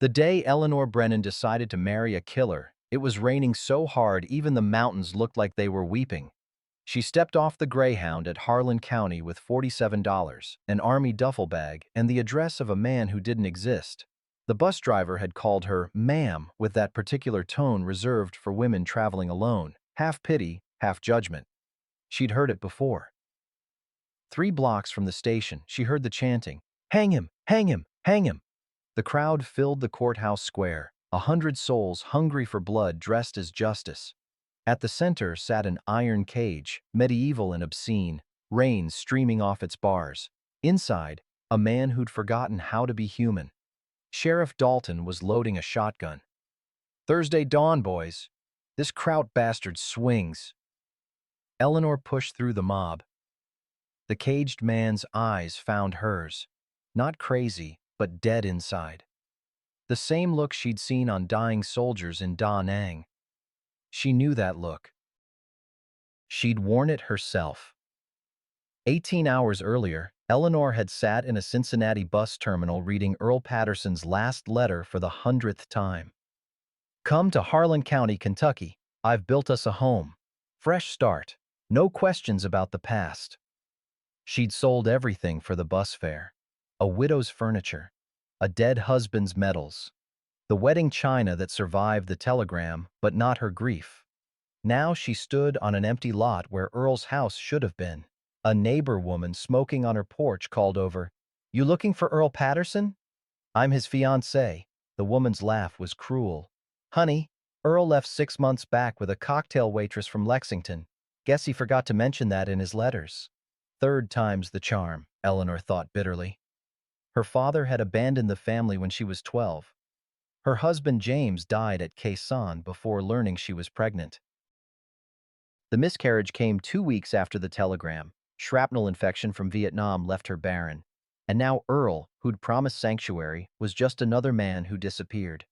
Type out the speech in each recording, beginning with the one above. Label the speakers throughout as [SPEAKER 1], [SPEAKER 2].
[SPEAKER 1] The day Eleanor Brennan decided to marry a killer, it was raining so hard even the mountains looked like they were weeping. She stepped off the Greyhound at Harlan County with $47, an army duffel bag, and the address of a man who didn't exist. The bus driver had called her ma'am with that particular tone reserved for women traveling alone, half pity, half judgment. She'd heard it before. 3 blocks from the station, she heard the chanting, "Hang him! Hang him! Hang him!" The crowd filled the courthouse square, 100 souls hungry for blood dressed as justice. At the center sat an iron cage, medieval and obscene, rain streaming off its bars. Inside, a man who'd forgotten how to be human. Sheriff Dalton was loading a shotgun. "Thursday dawn, boys. This Kraut bastard swings." Eleanor pushed through the mob. The caged man's eyes found hers. Not crazy, but dead inside. The same look she'd seen on dying soldiers in Da Nang. She knew that look. She'd worn it herself. 18 hours earlier, Eleanor had sat in a Cincinnati bus terminal reading Earl Patterson's last letter for the 100th time. "Come to Harlan County, Kentucky. I've built us a home. Fresh start. No questions about the past." She'd sold everything for the bus fare. A widow's furniture. A dead husband's medals. The wedding china that survived the telegram, but not her grief. Now she stood on an empty lot where Earl's house should have been. A neighbor woman smoking on her porch called over, "You looking for Earl Patterson?" "I'm his fiancée." The woman's laugh was cruel. "Honey, Earl left 6 months back with a cocktail waitress from Lexington. Guess he forgot to mention that in his letters." Third time's the charm, Eleanor thought bitterly. Her father had abandoned the family when she was 12. Her husband James died at Quezon before learning she was pregnant. The miscarriage came 2 weeks after the telegram. Shrapnel infection from Vietnam left her barren. And now Earl, who'd promised sanctuary, was just another man who disappeared.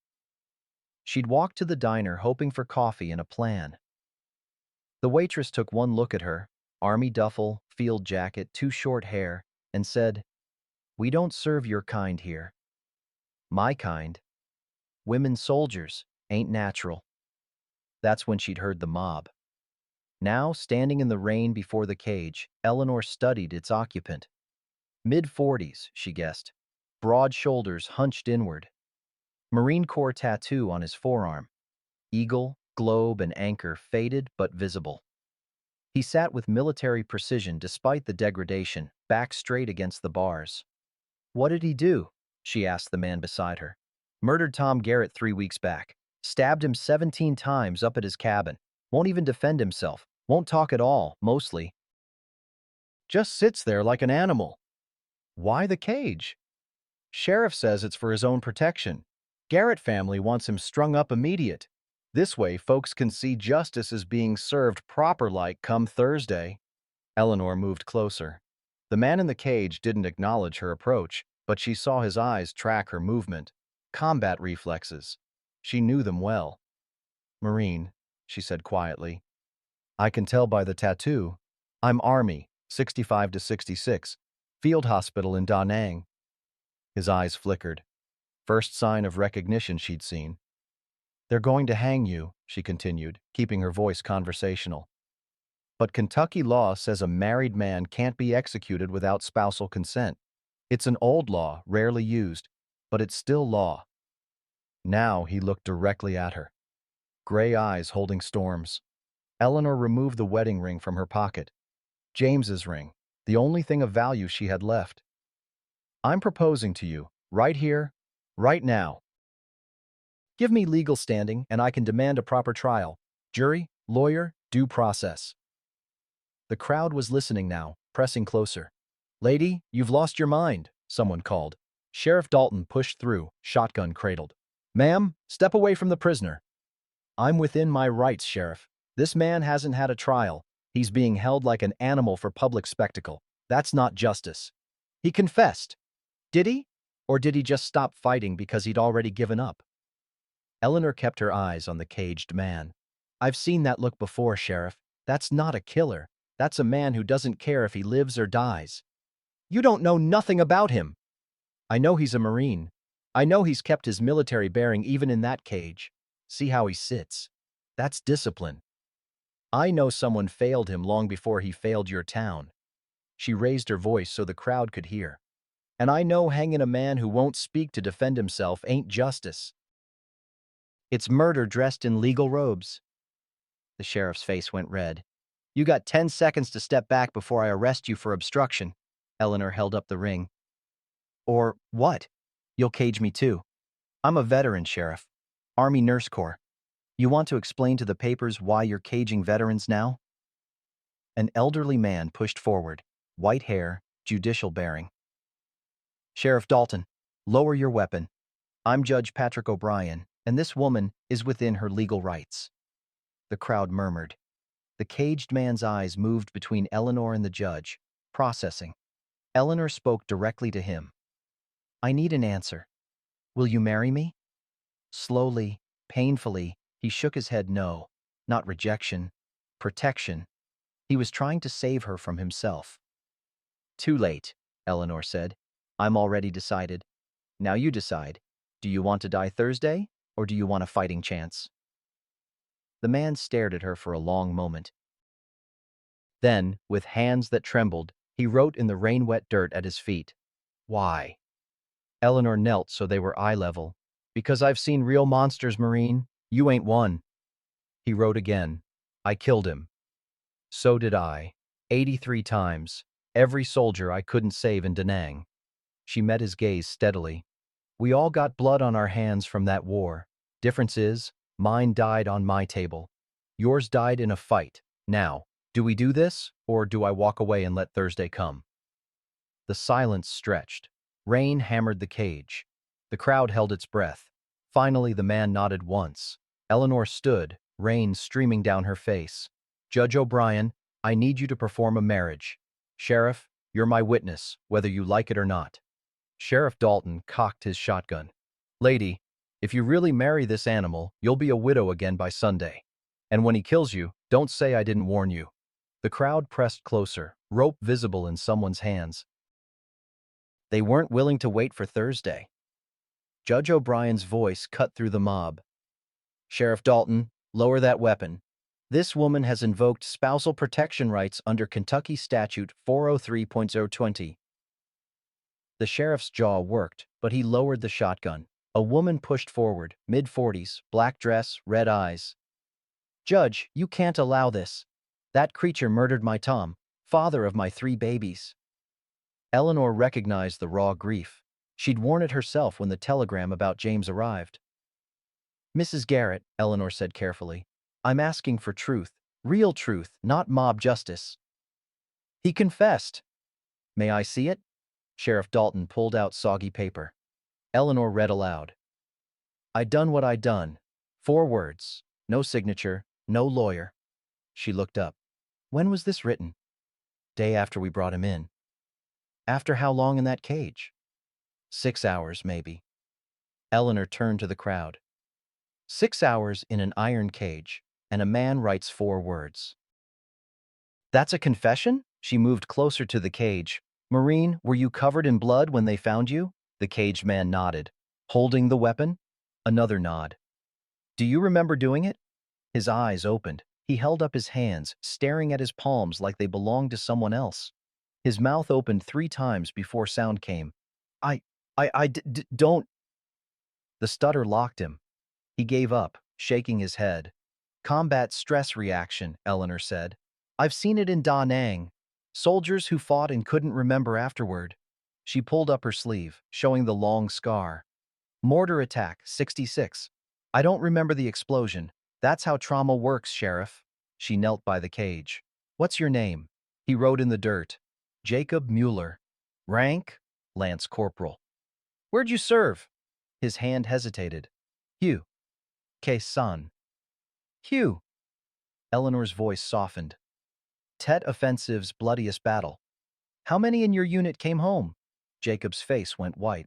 [SPEAKER 1] She'd walked to the diner hoping for coffee and a plan. The waitress took one look at her, army duffel, field jacket, too short hair, and said, "We don't serve your kind here." "My kind? Women soldiers, ain't natural." That's when she'd heard the mob. Now, standing in the rain before the cage, Eleanor studied its occupant. Mid-40s, she guessed. Broad shoulders hunched inward. Marine Corps tattoo on his forearm. Eagle, globe, and anchor faded but visible. He sat with military precision despite the degradation, back straight against the bars. "What did he do?" she asked the man beside her. "Murdered Tom Garrett 3 weeks back. Stabbed him 17 times up at his cabin. Won't even defend himself. Won't talk at all, mostly. Just sits there like an animal." "Why the cage?" "Sheriff says it's for his own protection. Garrett family wants him strung up immediate. This way folks can see justice is being served proper like come Thursday." Eleanor moved closer. The man in the cage didn't acknowledge her approach, but she saw his eyes track her movement. Combat reflexes. She knew them well. "Marine," she said quietly. "I can tell by the tattoo. I'm Army, 65 to 66. Field hospital in Da Nang." His eyes flickered. First sign of recognition she'd seen. "They're going to hang you," she continued, keeping her voice conversational. "But Kentucky law says a married man can't be executed without spousal consent. It's an old law, rarely used, but it's still law." Now he looked directly at her. Gray eyes holding storms. Eleanor removed the wedding ring from her pocket. James's ring, the only thing of value she had left. "I'm proposing to you, right here, right now. Give me legal standing and I can demand a proper trial. Jury, lawyer, due process." The crowd was listening now, pressing closer. "Lady, you've lost your mind," someone called. Sheriff Dalton pushed through, shotgun cradled. "Ma'am, step away from the prisoner." "I'm within my rights, Sheriff. This man hasn't had a trial. He's being held like an animal for public spectacle. That's not justice." "He confessed." "Did he? Or did he just stop fighting because he'd already given up?" Eleanor kept her eyes on the caged man. "I've seen that look before, Sheriff. That's not a killer. That's a man who doesn't care if he lives or dies." "You don't know nothing about him." "I know he's a Marine. I know he's kept his military bearing even in that cage. See how he sits. That's discipline. I know someone failed him long before he failed your town. She raised her voice so the crowd could hear. And I know hanging a man who won't speak to defend himself ain't justice. It's murder dressed in legal robes. The sheriff's face went red. You got 10 seconds to step back before I arrest you for obstruction. Eleanor held up the ring. Or what? You'll cage me too. I'm a veteran, Sheriff. Army Nurse Corps. You want to explain to the papers why you're caging veterans now? An elderly man pushed forward, white hair, judicial bearing. Sheriff Dalton, lower your weapon. I'm Judge Patrick O'Brien, and this woman is within her legal rights. The crowd murmured. The caged man's eyes moved between Eleanor and the judge, processing. Eleanor spoke directly to him. I need an answer. Will you marry me? Slowly, painfully, he shook his head no, not rejection, protection. He was trying to save her from himself. Too late, Eleanor said. I'm already decided. Now you decide. Do you want to die Thursday, or do you want a fighting chance? The man stared at her for a long moment. Then, with hands that trembled, he wrote in the rain-wet dirt at his feet. Why? Eleanor knelt so they were eye level. Because I've seen real monsters, Marine. You ain't one. He wrote again. I killed him. So did I. 83 times. Every soldier I couldn't save in Da Nang. She met his gaze steadily. We all got blood on our hands from that war. Difference is, mine died on my table. Yours died in a fight. Now, do we do this, or do I walk away and let Thursday come? The silence stretched. Rain hammered the cage. The crowd held its breath. Finally, the man nodded once. Eleanor stood, rain streaming down her face. Judge O'Brien, I need you to perform a marriage. Sheriff, you're my witness, whether you like it or not. Sheriff Dalton cocked his shotgun. Lady, if you really marry this animal, you'll be a widow again by Sunday. And when he kills you, don't say I didn't warn you. The crowd pressed closer, rope visible in someone's hands. They weren't willing to wait for Thursday. Judge O'Brien's voice cut through the mob. Sheriff Dalton, lower that weapon. This woman has invoked spousal protection rights under Kentucky Statute 403.020. The sheriff's jaw worked, but he lowered the shotgun. A woman pushed forward, mid-40s, black dress, red eyes. Judge, you can't allow this. That creature murdered my Tom, father of my 3 babies. Eleanor recognized the raw grief. She'd worn it herself when the telegram about James arrived. Mrs. Garrett, Eleanor said carefully, I'm asking for truth, real truth, not mob justice. He confessed. May I see it? Sheriff Dalton pulled out soggy paper. Eleanor read aloud. I done what I done. 4 words. No signature, no lawyer. She looked up. When was this written? Day after we brought him in. After how long in that cage? 6 hours, maybe. Eleanor turned to the crowd. 6 hours in an iron cage, and a man writes 4 words. That's a confession? She moved closer to the cage. Marine, were you covered in blood when they found you? The caged man nodded. Holding the weapon? Another nod. Do you remember doing it? His eyes opened. He held up his hands, staring at his palms like they belonged to someone else. His mouth opened 3 times before sound came. Don't. The stutter locked him. He gave up, shaking his head. Combat stress reaction, Eleanor said. I've seen it in Da Nang. Soldiers who fought and couldn't remember afterward. She pulled up her sleeve, showing the long scar. Mortar attack, 66. I don't remember the explosion. That's how trauma works, Sheriff. She knelt by the cage. What's your name? He wrote in the dirt. Jacob Mueller. Rank? Lance Corporal. Where'd you serve? His hand hesitated. Hugh. Son. Hugh. Eleanor's voice softened. Tet Offensive's bloodiest battle. How many in your unit came home? Jacob's face went white.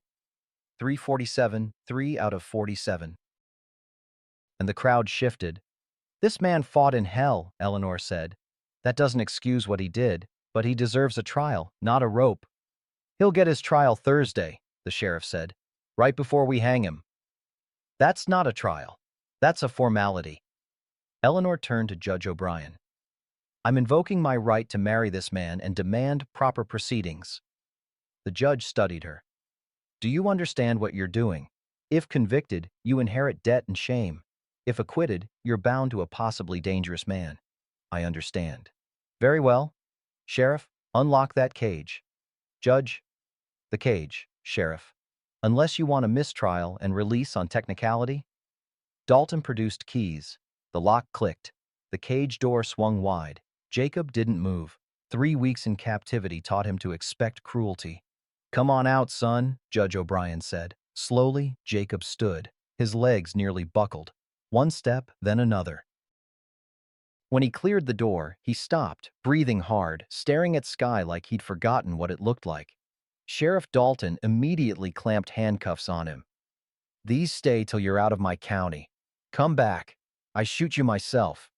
[SPEAKER 1] 347, 3 out of 47. And the crowd shifted. This man fought in hell, Eleanor said. That doesn't excuse what he did, but he deserves a trial, not a rope. He'll get his trial Thursday, the sheriff said. right before we hang him. That's not a trial. That's a formality. Eleanor turned to Judge O'Brien. I'm invoking my right to marry this man and demand proper proceedings. The judge studied her. Do you understand what you're doing? If convicted, you inherit debt and shame. If acquitted, you're bound to a possibly dangerous man. I understand. Very well. Sheriff, unlock that cage. Judge, the cage, Sheriff. Unless you want a mistrial and release on technicality? Dalton produced keys. The lock clicked. The cage door swung wide. Jacob didn't move. 3 weeks in captivity taught him to expect cruelty. Come on out, son, Judge O'Brien said. Slowly, Jacob stood. His legs nearly buckled. One step, then another. When he cleared the door, he stopped, breathing hard, staring at sky like he'd forgotten what it looked like. Sheriff Dalton immediately clamped handcuffs on him. These stay till you're out of my county. Come back. I shoot you myself.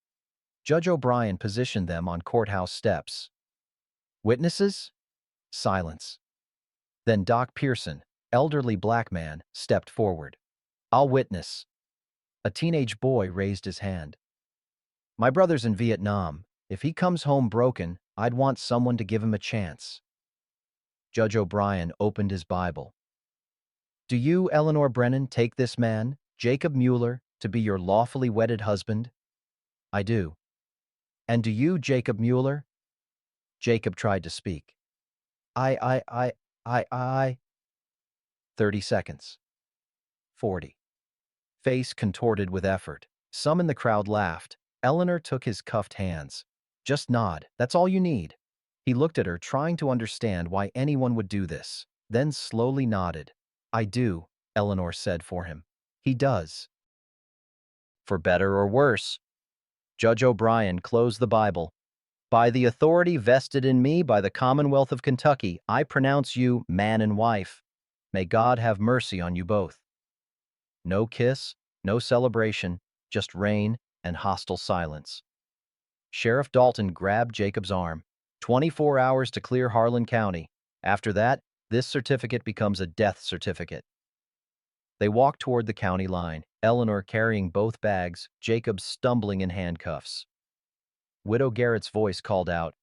[SPEAKER 1] Judge O'Brien positioned them on courthouse steps. Witnesses? Silence. Then Doc Pearson, elderly black man, stepped forward. I'll witness. A teenage boy raised his hand. My brother's in Vietnam. If he comes home broken, I'd want someone to give him a chance. Judge O'Brien opened his Bible. Do you, Eleanor Brennan, take this man, Jacob Mueller, to be your lawfully wedded husband? I do. And do you, Jacob Mueller? Jacob tried to speak. I. 30 seconds. 40. Face contorted with effort. Some in the crowd laughed. Eleanor took his cuffed hands. Just nod, that's all you need. He looked at her, trying to understand why anyone would do this, then slowly nodded. I do, Eleanor said for him. He does. For better or worse. Judge O'Brien closed the Bible. By the authority vested in me by the Commonwealth of Kentucky, I pronounce you man and wife. May God have mercy on you both. No kiss, no celebration, just rain and hostile silence. Sheriff Dalton grabbed Jacob's arm. 24 hours to clear Harlan County. After that, this certificate becomes a death certificate. They walked toward the county line, Eleanor carrying both bags, Jacob stumbling in handcuffs. Widow Garrett's voice called out,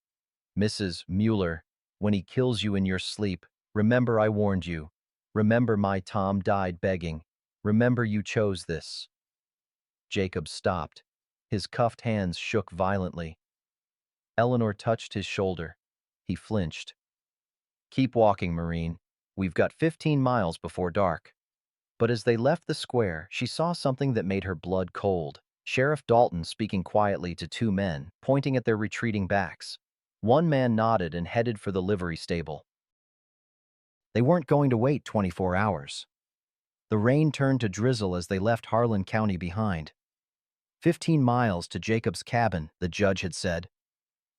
[SPEAKER 1] Mrs. Mueller, when he kills you in your sleep, remember I warned you. Remember my Tom died begging. Remember you chose this. Jacob stopped. His cuffed hands shook violently. Eleanor touched his shoulder. He flinched. Keep walking, Marine. We've got 15 miles before dark. But as they left the square, she saw something that made her blood cold. Sheriff Dalton speaking quietly to two men, pointing at their retreating backs. One man nodded and headed for the livery stable. They weren't going to wait 24 hours. The rain turned to drizzle as they left Harlan County behind. 15 miles to Jacob's cabin, the judge had said.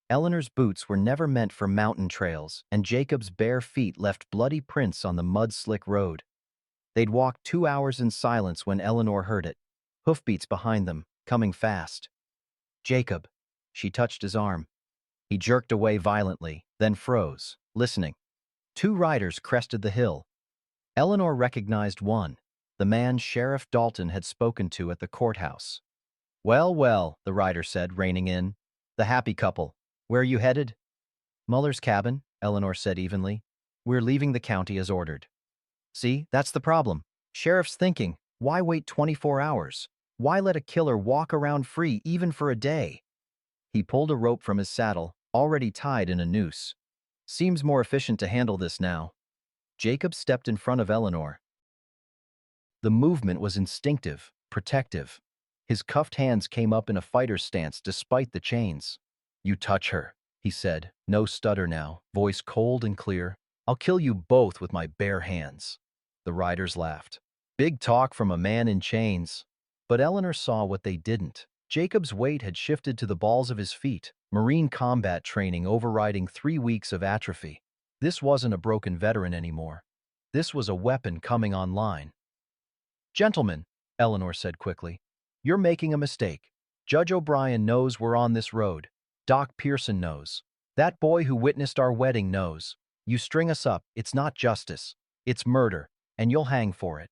[SPEAKER 1] Eleanor's boots were never meant for mountain trails, and Jacob's bare feet left bloody prints on the mud-slick road. They'd walked 2 hours in silence when Eleanor heard it. Hoofbeats behind them, coming fast. Jacob. She touched his arm. He jerked away violently, then froze, listening. 2 riders crested the hill. Eleanor recognized one, the man Sheriff Dalton had spoken to at the courthouse. Well, well, the rider said, reining in. The happy couple. Where are you headed? Muller's cabin, Eleanor said evenly. We're leaving the county as ordered. See, that's the problem. Sheriff's thinking, why wait 24 hours? Why let a killer walk around free even for a day? He pulled a rope from his saddle, already tied in a noose. Seems more efficient to handle this now. Jacob stepped in front of Eleanor. The movement was instinctive, protective. His cuffed hands came up in a fighter's stance despite the chains. You touch her, he said, no stutter now, voice cold and clear. I'll kill you both with my bare hands. The riders laughed. Big talk from a man in chains. But Eleanor saw what they didn't. Jacob's weight had shifted to the balls of his feet, Marine combat training overriding 3 weeks of atrophy. This wasn't a broken veteran anymore. This was a weapon coming online. Gentlemen, Eleanor said quickly, you're making a mistake. Judge O'Brien knows we're on this road. Doc Pearson knows. That boy who witnessed our wedding knows. You string us up, it's not justice. It's murder. and you'll hang for it.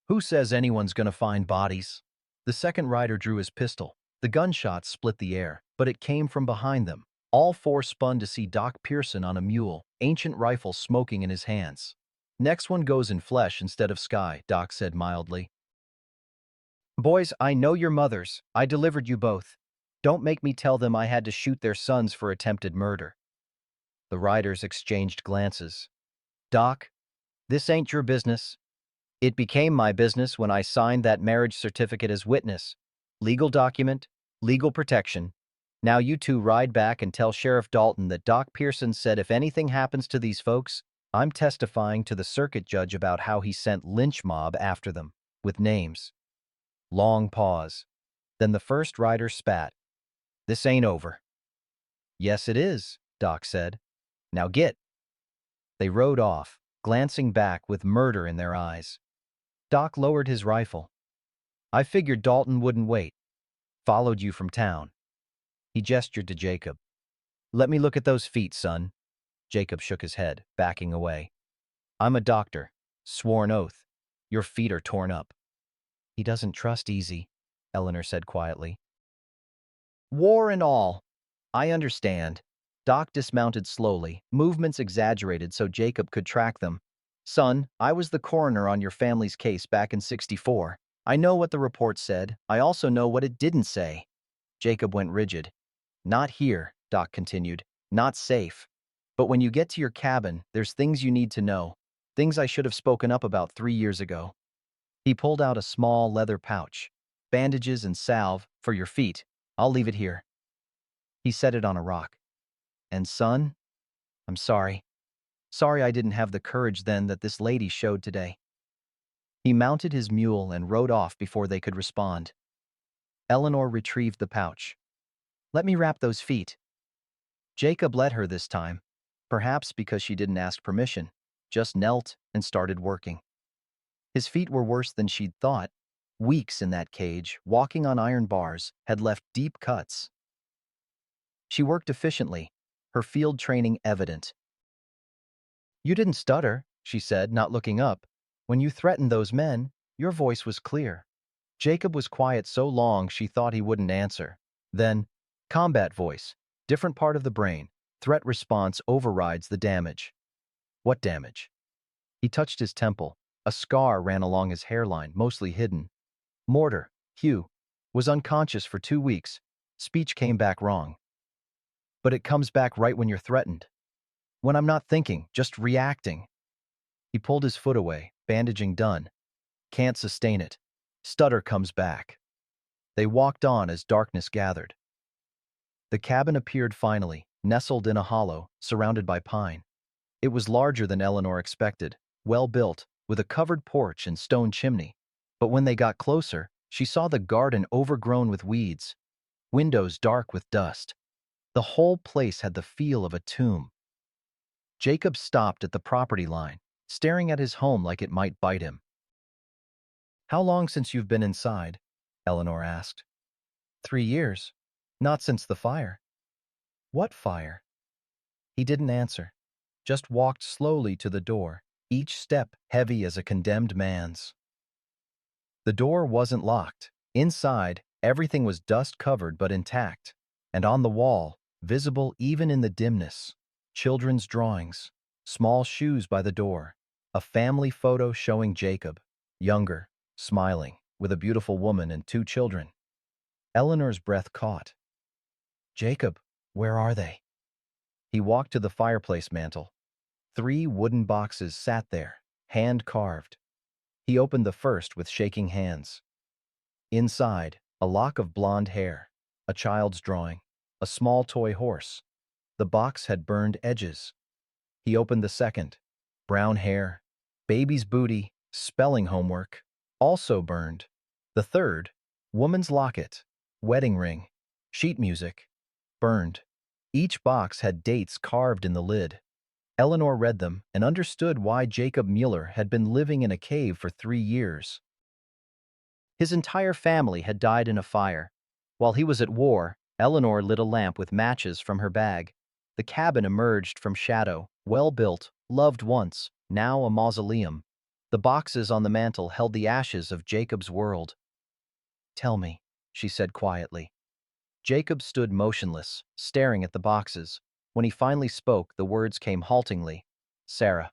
[SPEAKER 1] Who says anyone's gonna find bodies? The second rider drew his pistol. The gunshot split the air, but it came from behind them. All four spun to see Doc Pearson on a mule, ancient rifle smoking in his hands. Next one goes in flesh instead of sky, Doc said mildly. Boys, I know your mothers. I delivered you both. Don't make me tell them I had to shoot their sons for attempted murder. The riders exchanged glances. Doc, this ain't your business. It became my business when I signed that marriage certificate as witness. Legal document, legal protection. Now you two ride back and tell Sheriff Dalton that Doc Pearson said if anything happens to these folks, I'm testifying to the circuit judge about how he sent lynch mob after them, with names. Long pause. Then the first rider spat. This ain't over. Yes, it is, Doc said. Now get. They rode off, glancing back with murder in their eyes. Doc lowered his rifle. I figured Dalton wouldn't wait. Followed you from town. He gestured to Jacob. Let me look at those feet, son. Jacob shook his head, backing away. I'm a doctor. Sworn oath. Your feet are torn up. He doesn't trust Easy, Eleanor said quietly. War and all. I understand. Doc dismounted slowly, movements exaggerated so Jacob could track them. Son, I was the coroner on your family's case back in '64. I know what the report said. I also know what it didn't say. Jacob went rigid. Not here, Doc continued. Not safe. But when you get to your cabin, there's things you need to know. Things I should have spoken up about 3 years ago. He pulled out a small leather pouch. Bandages and salve for your feet. I'll leave it here. He set it on a rock. And son, I'm sorry. Sorry I didn't have the courage then that this lady showed today. He mounted his mule and rode off before they could respond. Eleanor retrieved the pouch. Let me wrap those feet. Jacob let her this time, perhaps because she didn't ask permission, just knelt and started working. His feet were worse than she'd thought. Weeks in that cage, walking on iron bars, had left deep cuts. She worked efficiently, her field training evident. You didn't stutter, she said, not looking up. When you threatened those men, your voice was clear. Jacob was quiet so long she thought he wouldn't answer. Then, combat voice, different part of the brain, threat response overrides the damage. What damage? He touched his temple. A scar ran along his hairline, mostly hidden. Mortar, Hugh, was unconscious for 2 weeks. Speech came back wrong. But it comes back right when you're threatened. When I'm not thinking, just reacting. He pulled his foot away, bandaging done. Can't sustain it. Stutter comes back. They walked on as darkness gathered. The cabin appeared finally, nestled in a hollow, surrounded by pine. It was larger than Eleanor expected, well built, with a covered porch and stone chimney. But when they got closer, she saw the garden overgrown with weeds, windows dark with dust. The whole place had the feel of a tomb. Jacob stopped at the property line, staring at his home like it might bite him. How long since you've been inside? Eleanor asked. 3 years. Not since the fire. What fire? He didn't answer, just walked slowly to the door, each step heavy as a condemned man's. The door wasn't locked. Inside, everything was dust-covered but intact, and on the wall, visible even in the dimness, children's drawings, small shoes by the door, a family photo showing Jacob, younger, smiling, with a beautiful woman and 2 children. Eleanor's breath caught. Jacob, where are they? He walked to the fireplace mantel. 3 wooden boxes sat there, hand-carved. He opened the first with shaking hands. Inside, a lock of blonde hair, a child's drawing, a small toy horse. The box had burned edges. He opened the second. Brown hair, baby's booty, spelling homework, also burned. The third, woman's locket, wedding ring, sheet music, burned. Each box had dates carved in the lid. Eleanor read them and understood why Jacob Mueller had been living in a cave for 3 years. His entire family had died in a fire. While he was at war, Eleanor lit a lamp with matches from her bag. The cabin emerged from shadow, well-built, loved once, now a mausoleum. The boxes on the mantel held the ashes of Jacob's world. "Tell me," she said quietly. Jacob stood motionless, staring at the boxes. When he finally spoke, the words came haltingly. "Sarah.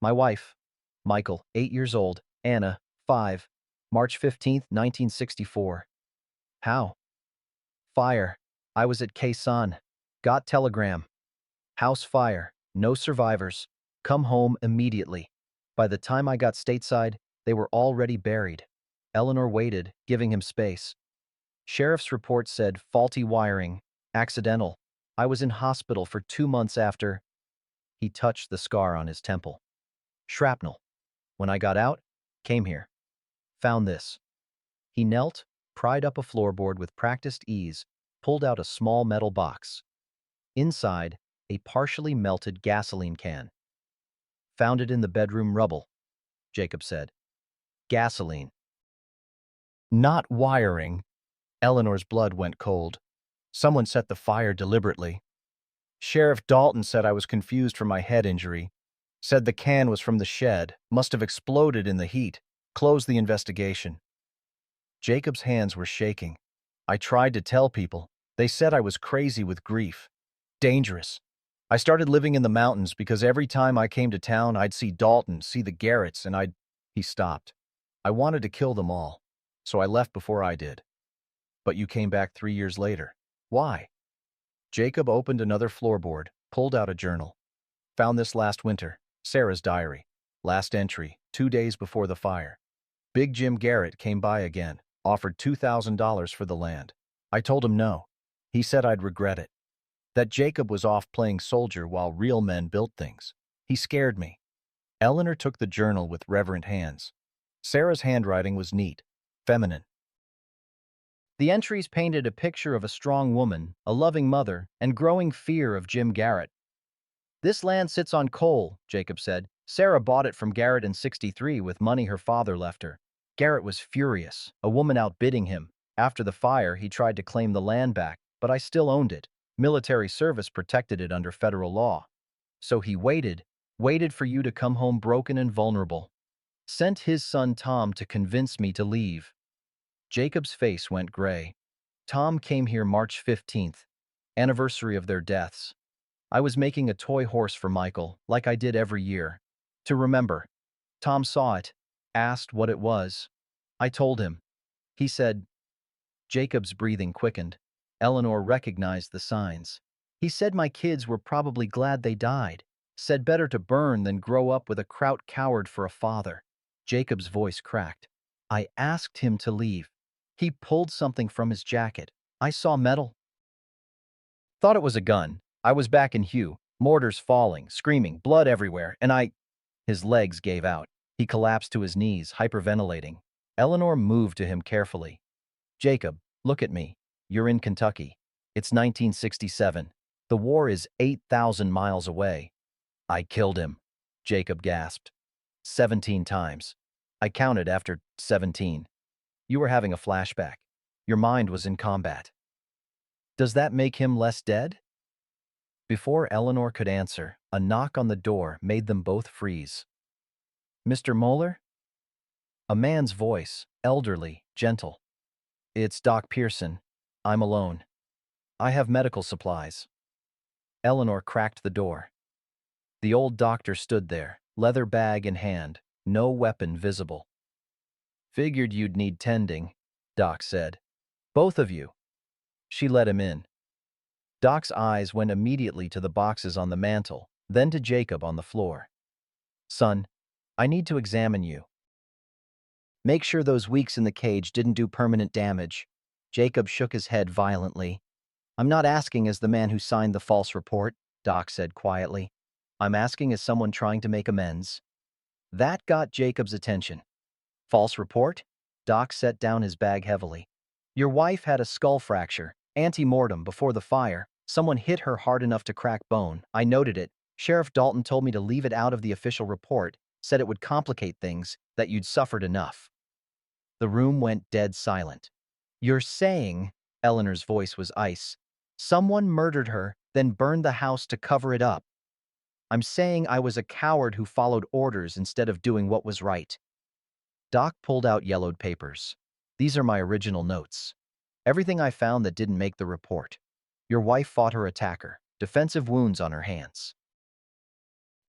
[SPEAKER 1] My wife. Michael, 8 years old. Anna, 5. March 15th, 1964. How? Fire. I was at Quezon. Got telegram. House fire. No survivors. Come home immediately. By the time I got stateside, they were already buried." Eleanor waited, giving him space. "Sheriff's report said faulty wiring. Accidental. I was in hospital for 2 months after." He touched the scar on his temple. "Shrapnel. When I got out, came here. Found this." He knelt, pried up a floorboard with practiced ease, pulled out a small metal box. Inside, a partially melted gasoline can. "Found it in the bedroom rubble," Jacob said. "Gasoline. Not wiring." Eleanor's blood went cold. "Someone set the fire deliberately. Sheriff Dalton said I was confused for my head injury. Said the can was from the shed, must have exploded in the heat. Closed the investigation." Jacob's hands were shaking. "I tried to tell people. They said I was crazy with grief. Dangerous. I started living in the mountains because every time I came to town, I'd see Dalton, see the Garretts, and I'd—" He stopped. "I wanted to kill them all, so I left before I did. But you came back 3 years later. Why?" Jacob opened another floorboard, pulled out a journal. "Found this last winter. Sarah's diary. Last entry, 2 days before the fire. Big Jim Garrett came by again, offered $2,000 for the land. I told him no. He said I'd regret it. That Jacob was off playing soldier while real men built things. He scared me." Eleanor took the journal with reverent hands. Sarah's handwriting was neat, feminine. The entries painted a picture of a strong woman, a loving mother, and growing fear of Jim Garrett. "This land sits on coal," Jacob said. "Sarah bought it from Garrett in '63 with money her father left her. Garrett was furious, a woman outbidding him. After the fire, he tried to claim the land back, but I still owned it. Military service protected it under federal law. So he waited for you to come home broken and vulnerable. Sent his son Tom to convince me to leave." Jacob's face went gray. "Tom came here March 15th, anniversary of their deaths. I was making a toy horse for Michael, like I did every year. To remember. Tom saw it, asked what it was. I told him. He said—" Jacob's breathing quickened. Eleanor recognized the signs. "He said my kids were probably glad they died. Said better to burn than grow up with a kraut coward for a father." Jacob's voice cracked. "I asked him to leave. He pulled something from his jacket. I saw metal. Thought it was a gun. I was back in Hugh, mortars falling, screaming, blood everywhere, and I—" His legs gave out. He collapsed to his knees, hyperventilating. Eleanor moved to him carefully. "Jacob, look at me. You're in Kentucky. It's 1967. The war is 8,000 miles away." "I killed him," Jacob gasped. 17 times. I counted after 17. You were having a flashback. Your mind was in combat. Does that make him less dead?" Before Eleanor could answer, a knock on the door made them both freeze. "Mr. Moeller?" A man's voice, elderly, gentle. "It's Doc Pearson. I'm alone. I have medical supplies." Eleanor cracked the door. The old doctor stood there, leather bag in hand, no weapon visible. "Figured you'd need tending," Doc said. "Both of you." She let him in. Doc's eyes went immediately to the boxes on the mantel, then to Jacob on the floor. "Son, I need to examine you. Make sure those weeks in the cage didn't do permanent damage." Jacob shook his head violently. "I'm not asking as the man who signed the false report," Doc said quietly. "I'm asking as someone trying to make amends." That got Jacob's attention. "False report?" Doc set down his bag heavily. "Your wife had a skull fracture, ante-mortem before the fire. Someone hit her hard enough to crack bone. I noted it. Sheriff Dalton told me to leave it out of the official report, said it would complicate things, that you'd suffered enough." The room went dead silent. "You're saying," Eleanor's voice was ice, "someone murdered her, then burned the house to cover it up?" I'm saying I was a coward who followed orders instead of doing what was right. Doc pulled out yellowed papers. These are my original notes. Everything I found that didn't make the report. Your wife fought her attacker. Defensive wounds on her hands.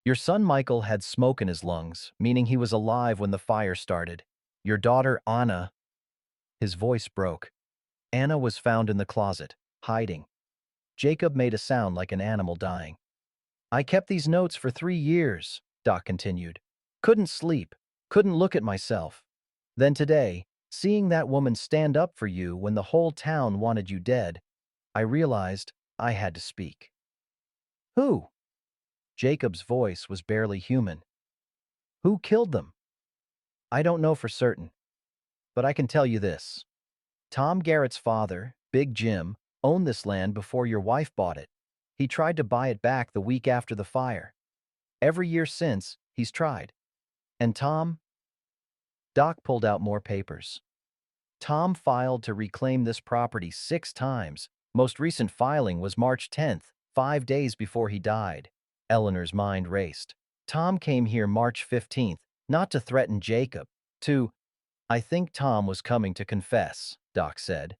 [SPEAKER 1] Your son Michael had smoke in his lungs, meaning he was alive when the fire started. Your daughter Anna, his voice broke. Anna was found in the closet, hiding. Jacob made a sound like an animal dying. I kept these notes for 3 years, Doc continued. Couldn't sleep, couldn't look at myself. Then today, seeing that woman stand up for you when the whole town wanted you dead, I realized I had to speak. Who? Jacob's voice was barely human. Who killed them? I don't know for certain, but I can tell you this. Tom Garrett's father, Big Jim, owned this land before your wife bought it. He tried to buy it back the week after the fire. Every year since, he's tried. And Tom? Doc pulled out more papers. Tom filed to reclaim this property 6 times. Most recent filing was March 10th, 5 days before he died. Eleanor's mind raced. Tom came here March 15th, not to threaten Jacob, I think Tom was coming to confess, Doc said.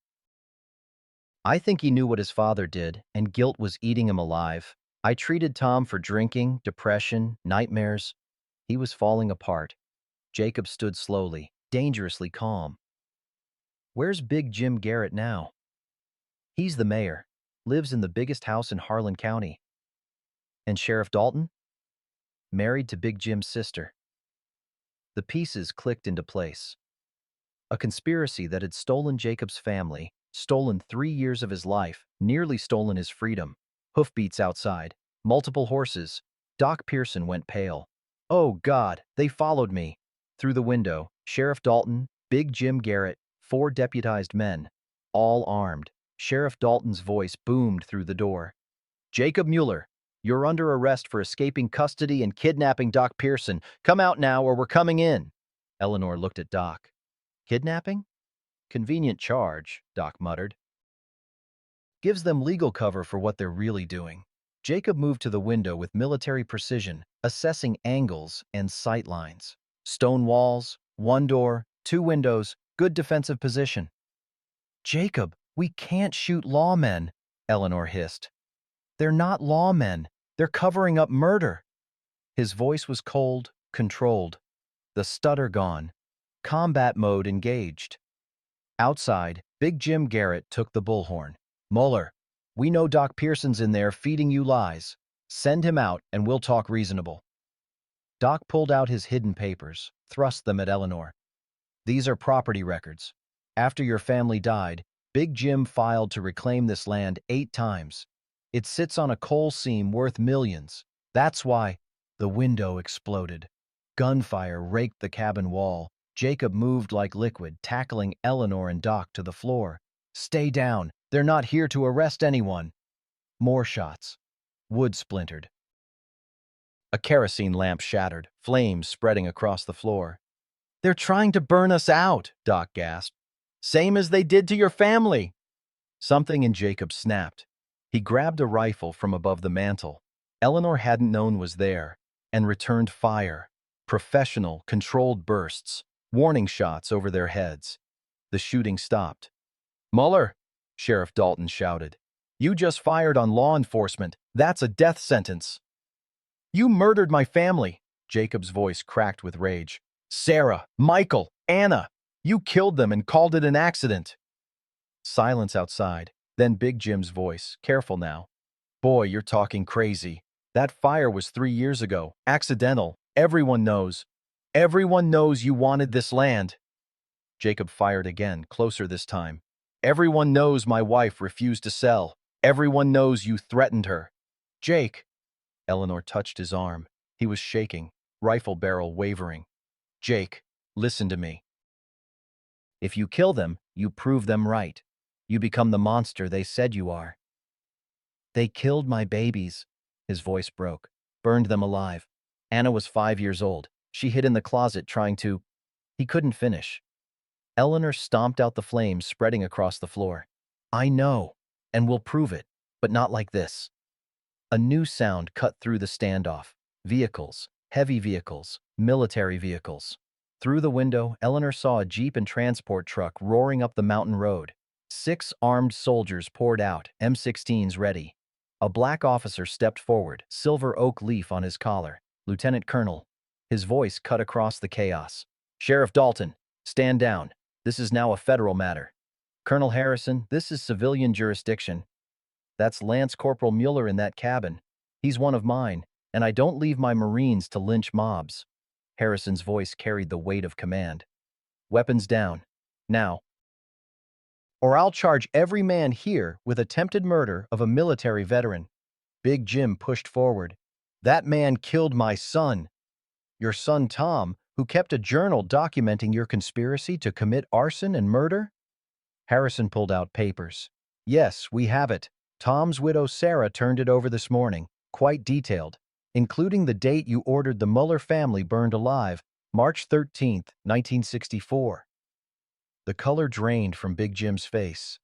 [SPEAKER 1] I think he knew what his father did, and guilt was eating him alive. I treated Tom for drinking, depression, nightmares. He was falling apart. Jacob stood slowly, dangerously calm. Where's Big Jim Garrett now? He's the mayor, lives in the biggest house in Harlan County. And Sheriff Dalton? Married to Big Jim's sister. The pieces clicked into place. A conspiracy that had stolen Jacob's family, stolen 3 years of his life, nearly stolen his freedom. Hoofbeats outside, multiple horses. Doc Pearson went pale. Oh God, they followed me. Through the window, Sheriff Dalton, Big Jim Garrett, 4 deputized men, all armed. Sheriff Dalton's voice boomed through the door. Jacob Mueller, you're under arrest for escaping custody and kidnapping Doc Pearson. Come out now or we're coming in. Eleanor looked at Doc. Kidnapping? Convenient charge, Doc muttered. Gives them legal cover for what they're really doing. Jacob moved to the window with military precision, assessing angles and sight lines. Stone walls, 1 door, 2 windows, good defensive position. Jacob, we can't shoot lawmen, Eleanor hissed. They're not lawmen. They're covering up murder. His voice was cold, controlled. The stutter gone. Combat mode engaged. Outside, Big Jim Garrett took the bullhorn. Mueller, we know Doc Pearson's in there feeding you lies. Send him out and we'll talk reasonable. Doc pulled out his hidden papers, thrust them at Eleanor. These are property records. After your family died, Big Jim filed to reclaim this land 8 times. It sits on a coal seam worth millions. That's why the window exploded. Gunfire raked the cabin wall. Jacob moved like liquid, tackling Eleanor and Doc to the floor. Stay down. They're not here to arrest anyone. More shots. Wood splintered. A kerosene lamp shattered, flames spreading across the floor. They're trying to burn us out, Doc gasped. Same as they did to your family. Something in Jacob snapped. He grabbed a rifle from above the mantel. Eleanor hadn't known was there, and returned fire. Professional, controlled bursts, warning shots over their heads. The shooting stopped. Mueller, Sheriff Dalton shouted. You just fired on law enforcement. That's a death sentence. You murdered my family, Jacob's voice cracked with rage. Sarah, Michael, Anna, you killed them and called it an accident. Silence outside, then Big Jim's voice, careful now. Boy, you're talking crazy. That fire was 3 years ago, accidental. Everyone knows. Everyone knows you wanted this land. Jacob fired again, closer this time. Everyone knows my wife refused to sell. Everyone knows you threatened her. Jake. Eleanor touched his arm. He was shaking, rifle barrel wavering. Jake, listen to me. If you kill them, you prove them right. You become the monster they said you are. They killed my babies. His voice broke. Burned them alive. Anna was 5 years old. She hid in the closet trying to... He couldn't finish. Eleanor stomped out the flames spreading across the floor. I know, and we'll prove it, but not like this. A new sound cut through the standoff. Vehicles, heavy vehicles, military vehicles. Through the window, Eleanor saw a jeep and transport truck roaring up the mountain road. 6 armed soldiers poured out, M16s ready. A black officer stepped forward, silver oak leaf on his collar. Lieutenant Colonel. His voice cut across the chaos. Sheriff Dalton, stand down. This is now a federal matter. Colonel Harrison, this is civilian jurisdiction. That's Lance Corporal Mueller in that cabin. He's one of mine, and I don't leave my Marines to lynch mobs. Harrison's voice carried the weight of command. Weapons down. Now. Or I'll charge every man here with attempted murder of a military veteran. Big Jim pushed forward. That man killed my son. Your son Tom, who kept a journal documenting your conspiracy to commit arson and murder? Harrison pulled out papers. Yes, we have it. Tom's widow Sarah turned it over this morning, quite detailed, including the date you ordered the Mueller family burned alive, March 13, 1964. The color drained from Big Jim's face.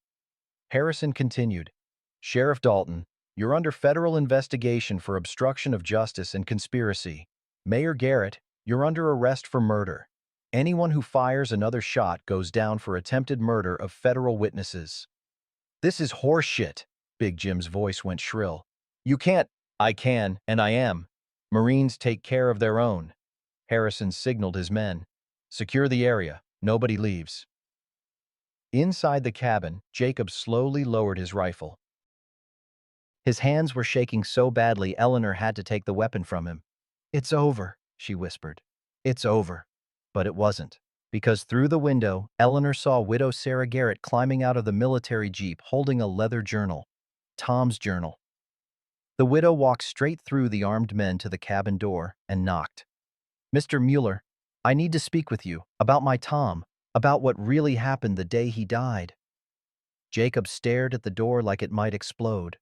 [SPEAKER 1] Harrison continued, Sheriff Dalton, you're under federal investigation for obstruction of justice and conspiracy. Mayor Garrett, you're under arrest for murder. Anyone who fires another shot goes down for attempted murder of federal witnesses. This is horseshit. Big Jim's voice went shrill. You can't. I can, and I am. Marines take care of their own. Harrison signaled his men. Secure the area. Nobody leaves. Inside the cabin, Jacob slowly lowered his rifle. His hands were shaking so badly Eleanor had to take the weapon from him. It's over, she whispered. It's over. But it wasn't. Because through the window, Eleanor saw widow Sarah Garrett climbing out of the military jeep holding a leather journal. Tom's journal. The widow walked straight through the armed men to the cabin door and knocked. Mr. Mueller, I need to speak with you about my Tom, about what really happened the day he died. Jacob stared at the door like it might explode.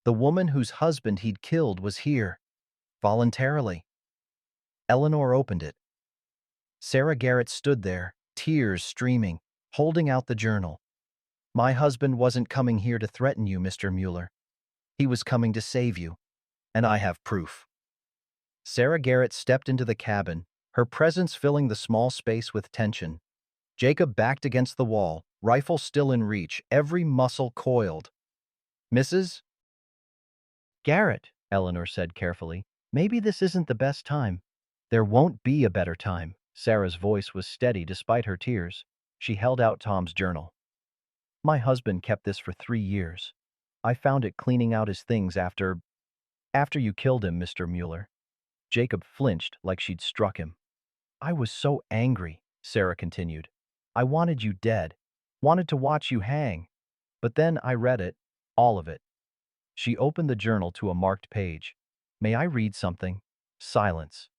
[SPEAKER 1] The woman whose husband he'd killed was here. Voluntarily. Eleanor opened it. Sarah Garrett stood there, tears streaming, holding out the journal. My husband wasn't coming here to threaten you, Mr. Mueller. He was coming to save you. And I have proof. Sarah Garrett stepped into the cabin, her presence filling the small space with tension. Jacob backed against the wall, rifle still in reach, every muscle coiled. Mrs. Garrett, Eleanor said carefully, maybe this isn't the best time. There won't be a better time. Sarah's voice was steady despite her tears. She held out Tom's journal. My husband kept this for 3 years. I found it cleaning out his things after you killed him, Mr. Mueller. Jacob flinched like she'd struck him. I was so angry, Sarah continued. I wanted you dead, wanted to watch you hang. But then I read it, all of it. She opened the journal to a marked page. May I read something? Silence.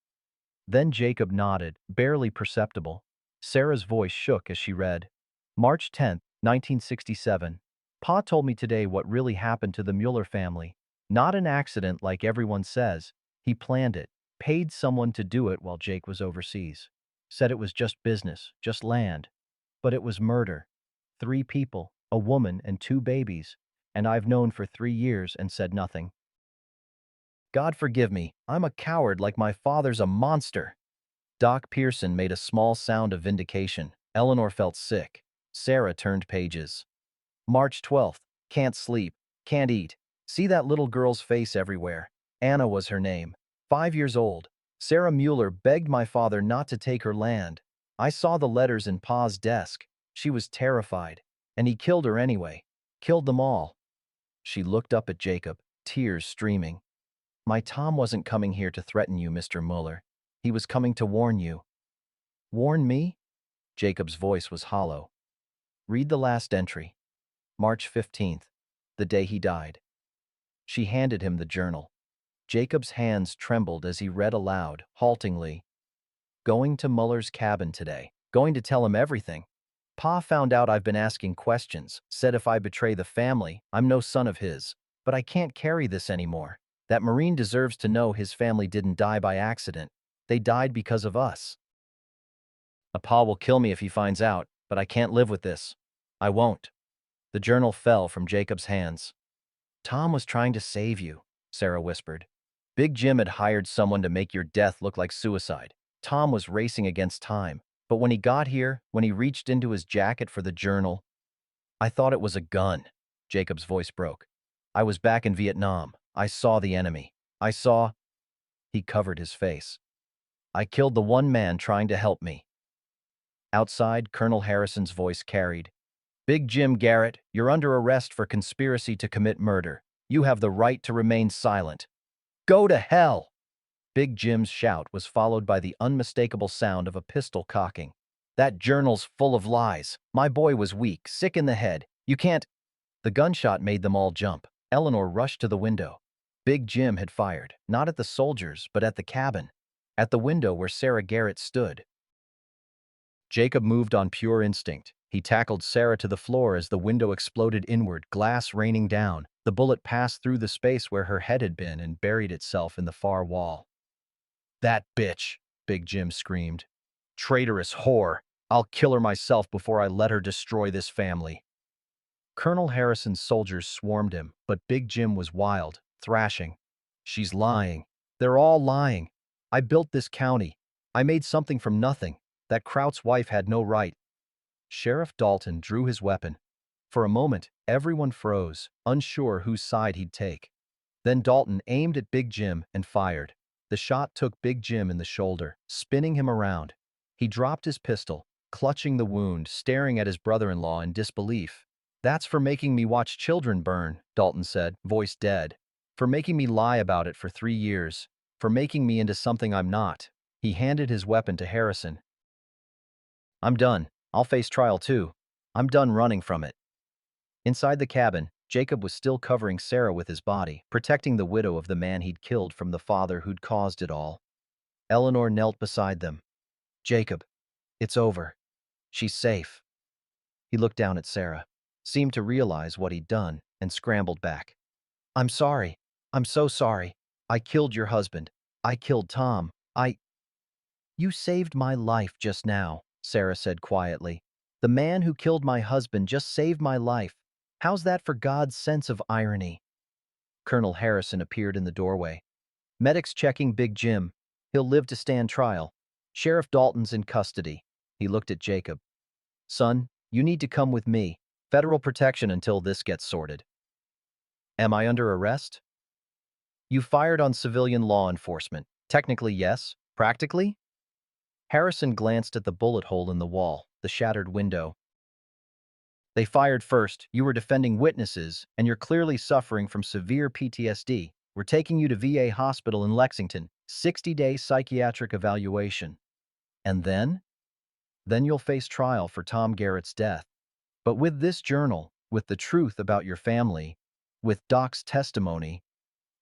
[SPEAKER 1] Then Jacob nodded, barely perceptible. Sarah's voice shook as she read. March 10, 1967. Pa told me today what really happened to the Mueller family. Not an accident like everyone says. He planned it, paid someone to do it while Jake was overseas. Said it was just business, just land. But it was murder. 3 people, a woman and 2 babies. And I've known for 3 years and said nothing. God forgive me, I'm a coward like my father's a monster. Doc Pearson made a small sound of vindication. Eleanor felt sick. Sarah turned pages. March 12th. Can't sleep. Can't eat. See that little girl's face everywhere. Anna was her name. 5 years old. Sarah Mueller begged my father not to take her land. I saw the letters in Pa's desk. She was terrified. And he killed her anyway. Killed them all. She looked up at Jacob, tears streaming. My Tom wasn't coming here to threaten you, Mr. Mueller. He was coming to warn you. Warn me? Jacob's voice was hollow. Read the last entry. March 15th, the day he died. She handed him the journal. Jacob's hands trembled as he read aloud, haltingly. Going to Mueller's cabin today. Going to tell him everything. Pa found out I've been asking questions, said if I betray the family, I'm no son of his. But I can't carry this anymore. That Marine deserves to know his family didn't die by accident. They died because of us. Pa will kill me if he finds out, but I can't live with this. I won't. The journal fell from Jacob's hands. Tom was trying to save you. Sarah whispered. Big Jim had hired someone to make your death look like suicide. Tom was racing against time. But when he got here, when he reached into his jacket for the journal, I thought it was a gun. Jacob's voice broke. I was back in Vietnam. I saw the enemy. I saw... He covered his face. I killed the one man trying to help me. Outside, Colonel Harrison's voice carried. Big Jim Garrett, you're under arrest for conspiracy to commit murder. You have the right to remain silent. Go to hell! Big Jim's shout was followed by the unmistakable sound of a pistol cocking. That journal's full of lies. My boy was weak, sick in the head. You can't... The gunshot made them all jump. Eleanor rushed to the window. Big Jim had fired, not at the soldiers, but at the cabin, at the window where Sarah Garrett stood. Jacob moved on pure instinct. He tackled Sarah to the floor as the window exploded inward, glass raining down. The bullet passed through the space where her head had been and buried itself in the far wall. That bitch, Big Jim screamed. Traitorous whore. I'll kill her myself before I let her destroy this family. Colonel Harrison's soldiers swarmed him, but Big Jim was wild, thrashing. She's lying. They're all lying. I built this county. I made something from nothing. That Kraut's wife had no right. Sheriff Dalton drew his weapon. For a moment, everyone froze, unsure whose side he'd take. Then Dalton aimed at Big Jim and fired. The shot took Big Jim in the shoulder, spinning him around. He dropped his pistol, clutching the wound, staring at his brother-in-law in disbelief. That's for making me watch children burn, Dalton said, voice dead. For making me lie about it for 3 years. For making me into something I'm not. He handed his weapon to Harrison. I'm done. I'll face trial too. I'm done running from it. Inside the cabin, Jacob was still covering Sarah with his body, protecting the widow of the man he'd killed from the father who'd caused it all. Eleanor knelt beside them. Jacob, it's over. She's safe. He looked down at Sarah, seemed to realize what he'd done, and scrambled back. I'm sorry. I'm so sorry. I killed your husband. I killed Tom. You saved my life just now, Sarah said quietly. The man who killed my husband just saved my life. How's that for God's sense of irony? Colonel Harrison appeared in the doorway. Medics checking Big Jim. He'll live to stand trial. Sheriff Dalton's in custody. He looked at Jacob. Son, you need to come with me. Federal protection until this gets sorted. Am I under arrest? You fired on civilian law enforcement. Technically, yes. Practically? Harrison glanced at the bullet hole in the wall, the shattered window. They fired first. You were defending witnesses, and you're clearly suffering from severe PTSD. We're taking you to VA hospital in Lexington. 60-day psychiatric evaluation. And then? Then you'll face trial for Tom Garrett's death. But with this journal, with the truth about your family, with Doc's testimony,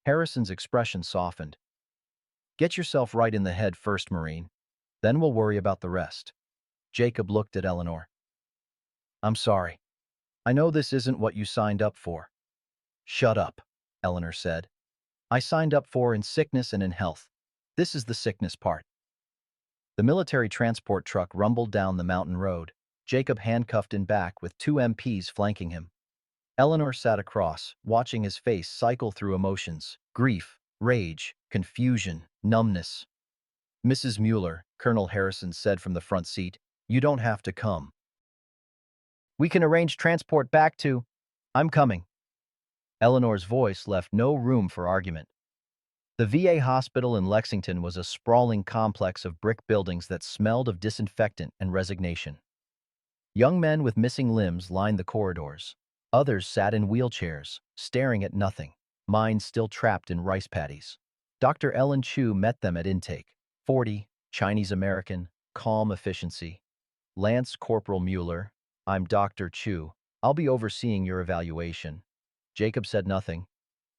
[SPEAKER 1] Harrison's expression softened. Get yourself right in the head first, Marine. Then we'll worry about the rest. Jacob looked at Eleanor. I'm sorry. I know this isn't what you signed up for. Shut up, Eleanor said. I signed up for in sickness and in health. This is the sickness part. The military transport truck rumbled down the mountain road, Jacob handcuffed in back with 2 MPs flanking him. Eleanor sat across, watching his face cycle through emotions, grief, rage, confusion, numbness. Mrs. Mueller, Colonel Harrison said from the front seat, you don't have to come. We can arrange transport back to... I'm coming. Eleanor's voice left no room for argument. The VA hospital in Lexington was a sprawling complex of brick buildings that smelled of disinfectant and resignation. Young men with missing limbs lined the corridors. Others sat in wheelchairs, staring at nothing, minds still trapped in rice paddies. Dr. Ellen Chu met them at intake. 40, Chinese-American, calm efficiency. Lance Corporal Mueller, I'm Dr. Chu. I'll be overseeing your evaluation. Jacob said nothing.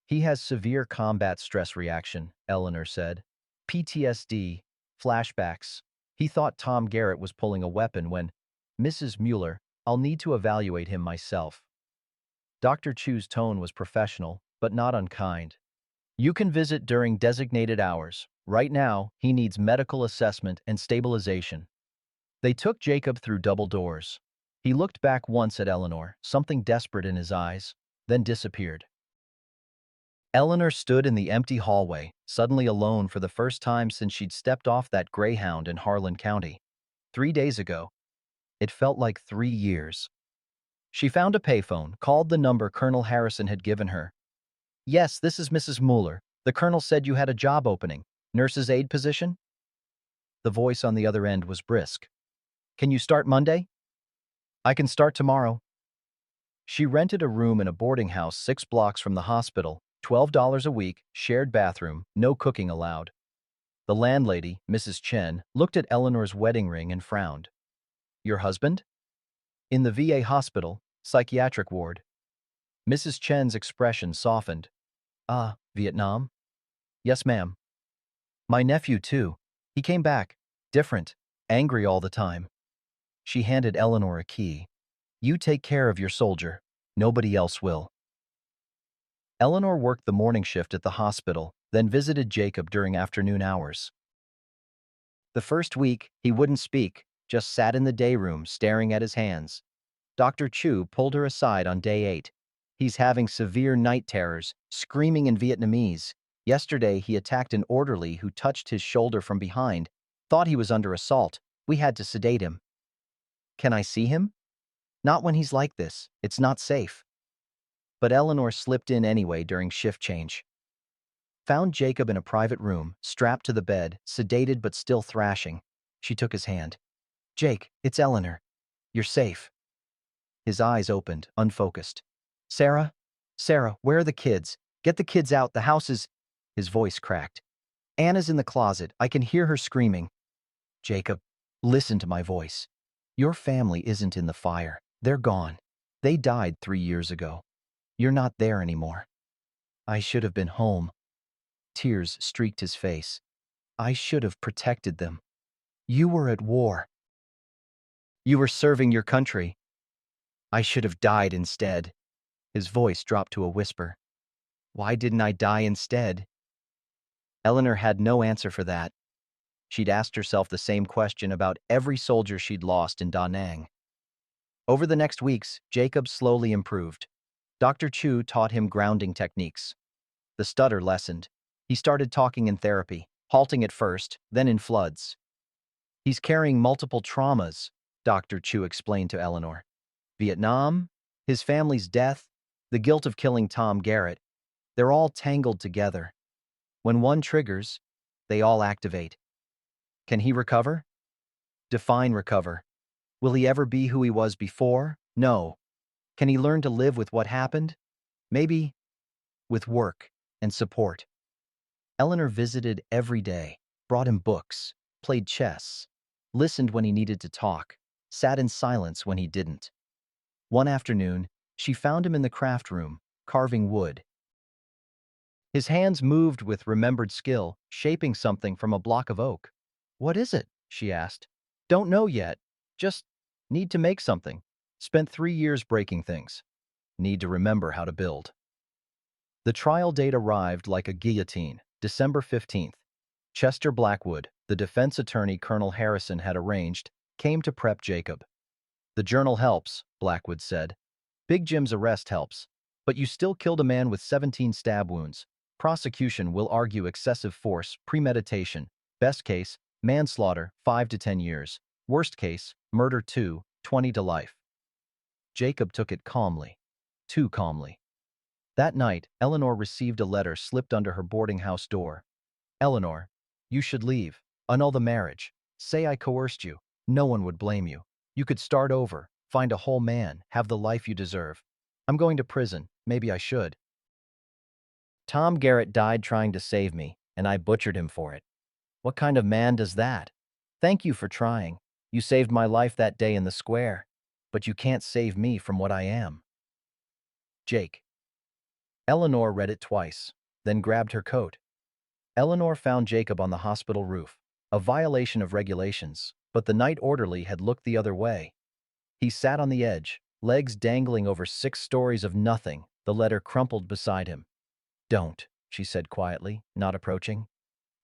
[SPEAKER 1] He has severe combat stress reaction, Eleanor said. PTSD, flashbacks. He thought Tom Garrett was pulling a weapon when, Mrs. Mueller, I'll need to evaluate him myself. Dr. Chu's tone was professional, but not unkind. You can visit during designated hours. Right now, he needs medical assessment and stabilization. They took Jacob through double doors. He looked back once at Eleanor, something desperate in his eyes, then disappeared. Eleanor stood in the empty hallway, suddenly alone for the first time since she'd stepped off that Greyhound in Harlan County. 3 days ago. It felt like 3 years. She found a payphone, called the number Colonel Harrison had given her. "Yes, this is Mrs. Mueller. The colonel said you had a job opening. Nurse's aide position?" The voice on the other end was brisk. "Can you start Monday?" "I can start tomorrow." She rented a room in a boarding house 6 blocks from the hospital, $12 a week, shared bathroom, no cooking allowed. The landlady, Mrs. Chen, looked at Eleanor's wedding ring and frowned. "Your husband?" "In the VA hospital, psychiatric ward." Mrs. Chen's expression softened. "Ah, Vietnam?" "Yes, ma'am." "My nephew, too. He came back. Different. Angry all the time." She handed Eleanor a key. "You take care of your soldier. Nobody else will." Eleanor worked the morning shift at the hospital, then visited Jacob during afternoon hours. The first week, he wouldn't speak, just sat in the day room staring at his hands. Dr. Chu pulled her aside on day 8. "He's having severe night terrors, screaming in Vietnamese. Yesterday, he attacked an orderly who touched his shoulder from behind, thought he was under assault. We had to sedate him." "Can I see him?" "Not when he's like this. It's not safe." But Eleanor slipped in anyway during shift change. Found Jacob in a private room, strapped to the bed, sedated but still thrashing. She took his hand. "Jake, it's Eleanor. You're safe." His eyes opened, unfocused. "Sarah? Sarah, where are the kids? Get the kids out, the house is—" His voice cracked. "Anna's in the closet. I can hear her screaming." "Jacob, listen to my voice. Your family isn't in the fire. They're gone. They died 3 years ago. You're not there anymore." "I should have been home." Tears streaked his face. "I should have protected them. You were at war. You were serving your country. I should have died instead." His voice dropped to a whisper. "Why didn't I die instead?" Eleanor had no answer for that. She'd asked herself the same question about every soldier she'd lost in Da Nang. Over the next weeks, Jacob slowly improved. Dr. Chu taught him grounding techniques. The stutter lessened. He started talking in therapy, halting at first, then in floods. "He's carrying multiple traumas," Dr. Chu explained to Eleanor. "Vietnam, his family's death, the guilt of killing Tom Garrett. They're all tangled together. When one triggers, they all activate." "Can he recover?" "Define recover. Will he ever be who he was before? No. Can he learn to live with what happened? Maybe. With work and support." Eleanor visited every day, brought him books, played chess, listened when he needed to talk, sat in silence when he didn't. One afternoon, she found him in the craft room, carving wood. His hands moved with remembered skill, shaping something from a block of oak. "What is it?" she asked. "Don't know yet. Just need to make something. Spent 3 years breaking things. Need to remember how to build." The trial date arrived like a guillotine, December 15th. Chester Blackwood, the defense attorney Colonel Harrison had arranged, came to prep Jacob. "The journal helps," Blackwood said. "Big Jim's arrest helps. But you still killed a man with 17 stab wounds. Prosecution will argue excessive force, premeditation. Best case, manslaughter, 5 to 10 years. Worst case, murder 2, 20 to life." Jacob took it calmly. Too calmly. That night, Eleanor received a letter slipped under her boarding house door. "Eleanor, you should leave. Annul the marriage. Say I coerced you. No one would blame you. You could start over, find a whole man, have the life you deserve. I'm going to prison. Maybe I should. Tom Garrett died trying to save me, and I butchered him for it. What kind of man does that? Thank you for trying. You saved my life that day in the square. But you can't save me from what I am. Jake." Eleanor read it twice, then grabbed her coat. Eleanor found Jacob on the hospital roof, a violation of regulations, but the night orderly had looked the other way. He sat on the edge, legs dangling over 6 stories of nothing, the letter crumpled beside him. "Don't," she said quietly, not approaching.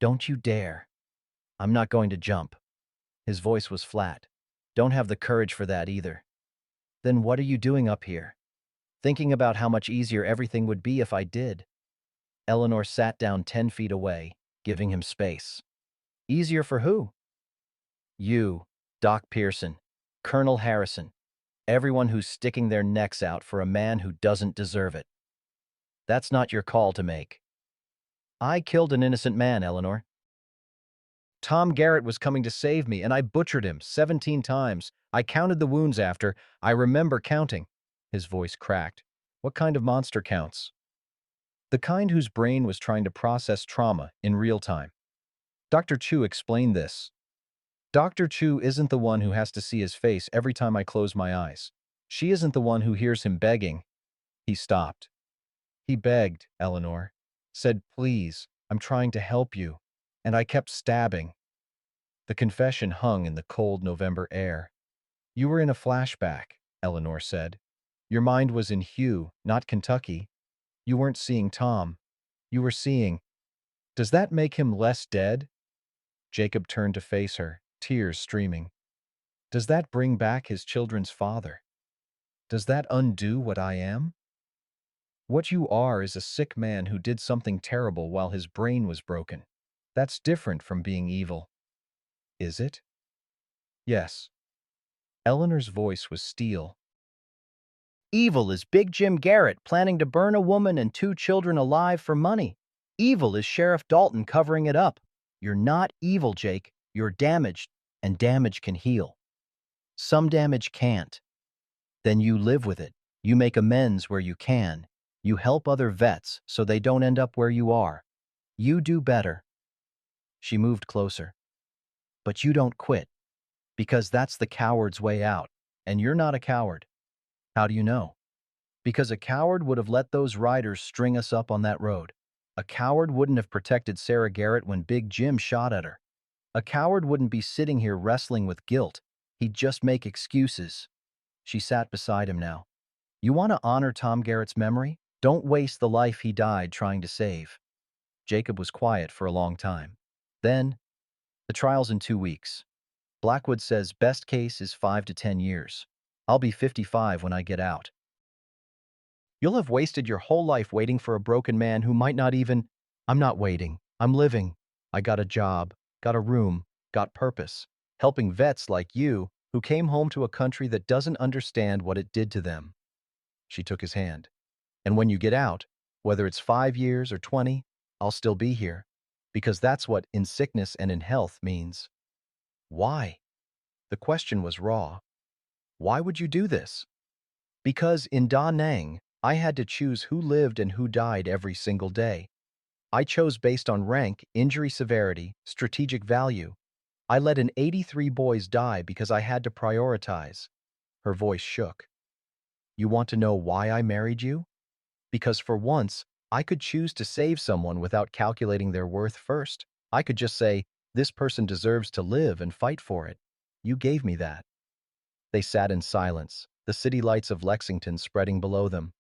[SPEAKER 1] "Don't you dare. I'm not going to jump." His voice was flat. "Don't have the courage for that either." "Then what are you doing up here?" "Thinking about how much easier everything would be if I did." Eleanor sat down 10 feet away, giving him space. Easier for who? You, Doc Pearson, Colonel Harrison, everyone who's sticking their necks out for a man who doesn't deserve it. That's not your call to make. I killed an innocent man, Eleanor. Tom Garrett was coming to save me, and I butchered him 17 times. I counted the wounds after. I remember counting. His voice cracked. What kind of monster counts? The kind whose brain was trying to process trauma in real time. Dr. Chu explained this. Dr. Chu isn't the one who has to see his face every time I close my eyes. She isn't the one who hears him begging. He stopped. He begged, Eleanor. Said, please, I'm trying to help you. And I kept stabbing. The confession hung in the cold November air. You were in a flashback, Eleanor said. Your mind was in Hugh, not Kentucky. You weren't seeing Tom. You were seeing. Does that make him less dead? Jacob turned to face her, tears streaming. Does that bring back his children's father? Does that undo what I am? What you are is a sick man who did something terrible while his brain was broken. That's different from being evil. Is it? Yes. Eleanor's voice was steel. Evil is Big Jim Garrett planning to burn a woman and 2 children alive for money. Evil is Sheriff Dalton covering it up. You're not evil, Jake. You're damaged, and damage can heal. Some damage can't. Then you live with it. You make amends where you can. You help other vets so they don't end up where you are. You do better. She moved closer. But you don't quit, because that's the coward's way out, and you're not a coward. How do you know? Because a coward would have let those riders string us up on that road. A coward wouldn't have protected Sarah Garrett when Big Jim shot at her. A coward wouldn't be sitting here wrestling with guilt. He'd just make excuses. She sat beside him now. You want to honor Tom Garrett's memory? Don't waste the life he died trying to save. Jacob was quiet for a long time. Then, the trial's in 2 weeks. Blackwood says best case is 5 to 10 years. I'll be 55 when I get out. You'll have wasted your whole life waiting for a broken man who might not even... I'm not waiting. I'm living. I got a job, got a room, got purpose. Helping vets like you who came home to a country that doesn't understand what it did to them. She took his hand. And when you get out, whether it's 5 years or 20, I'll still be here. Because that's what in sickness and in health means. Why? The question was raw. Why would you do this? Because in Da Nang, I had to choose who lived and who died every single day. I chose based on rank, injury severity, strategic value. I let an 83 boys die because I had to prioritize. Her voice shook. You want to know why I married you? Because for once, I could choose to save someone without calculating their worth first. I could just say, this person deserves to live and fight for it. You gave me that. They sat in silence, the city lights of Lexington spreading below them.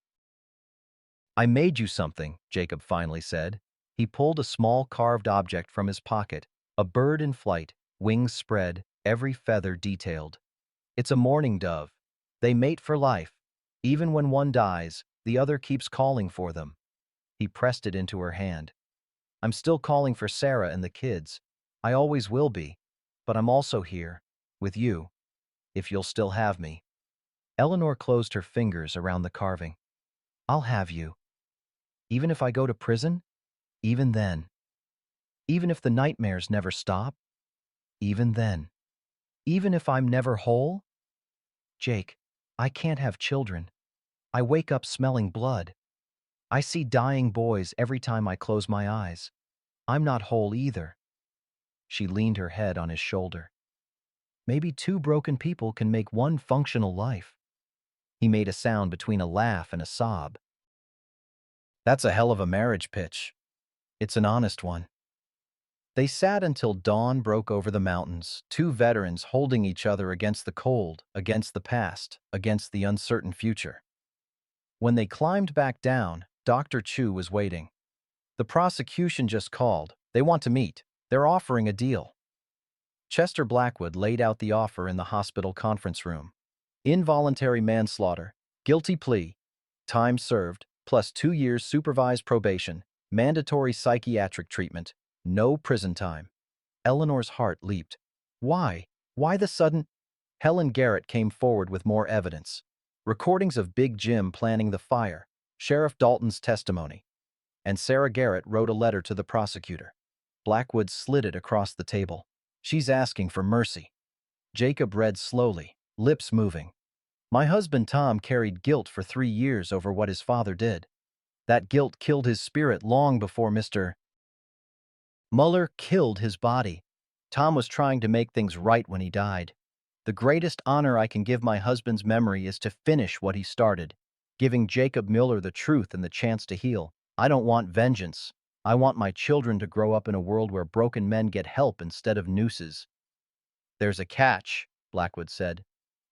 [SPEAKER 1] I made you something, Jacob finally said. He pulled a small carved object from his pocket, a bird in flight, wings spread, every feather detailed. It's a mourning dove. They mate for life. Even when one dies, the other keeps calling for them. He pressed it into her hand. I'm still calling for Sarah and the kids. I always will be. But I'm also here, with you, if you'll still have me. Eleanor closed her fingers around the carving. I'll have you. Even if I go to prison? Even then. Even if the nightmares never stop? Even then. Even if I'm never whole? Jake, I can't have children. I wake up smelling blood. I see dying boys every time I close my eyes. I'm not whole either. She leaned her head on his shoulder. Maybe 2 broken people can make 1 functional life. He made a sound between a laugh and a sob. That's a hell of a marriage pitch. It's an honest one. They sat until dawn broke over the mountains, 2 veterans holding each other against the cold, against the past, against the uncertain future. When they climbed back down, Dr. Chu was waiting. The prosecution just called. They want to meet. They're offering a deal. Chester Blackwood laid out the offer in the hospital conference room. Involuntary manslaughter, guilty plea, time served, plus 2 years supervised probation, Mandatory psychiatric treatment. No prison time. Eleanor's heart leaped. Why? Why the sudden? Helen Garrett came forward with more evidence. Recordings of Big Jim planning the fire, Sheriff Dalton's testimony, and Sarah Garrett wrote a letter to the prosecutor. Blackwood slid it across the table. She's asking for mercy. Jacob read slowly, lips moving. My husband Tom carried guilt for 3 years over what his father did. That guilt killed his spirit long before Mr. Mueller killed his body. Tom was trying to make things right when he died. The greatest honor I can give my husband's memory is to finish what he started, giving Jacob Mueller the truth and the chance to heal. I don't want vengeance. I want my children to grow up in a world where broken men get help instead of nooses. There's a catch, Blackwood said.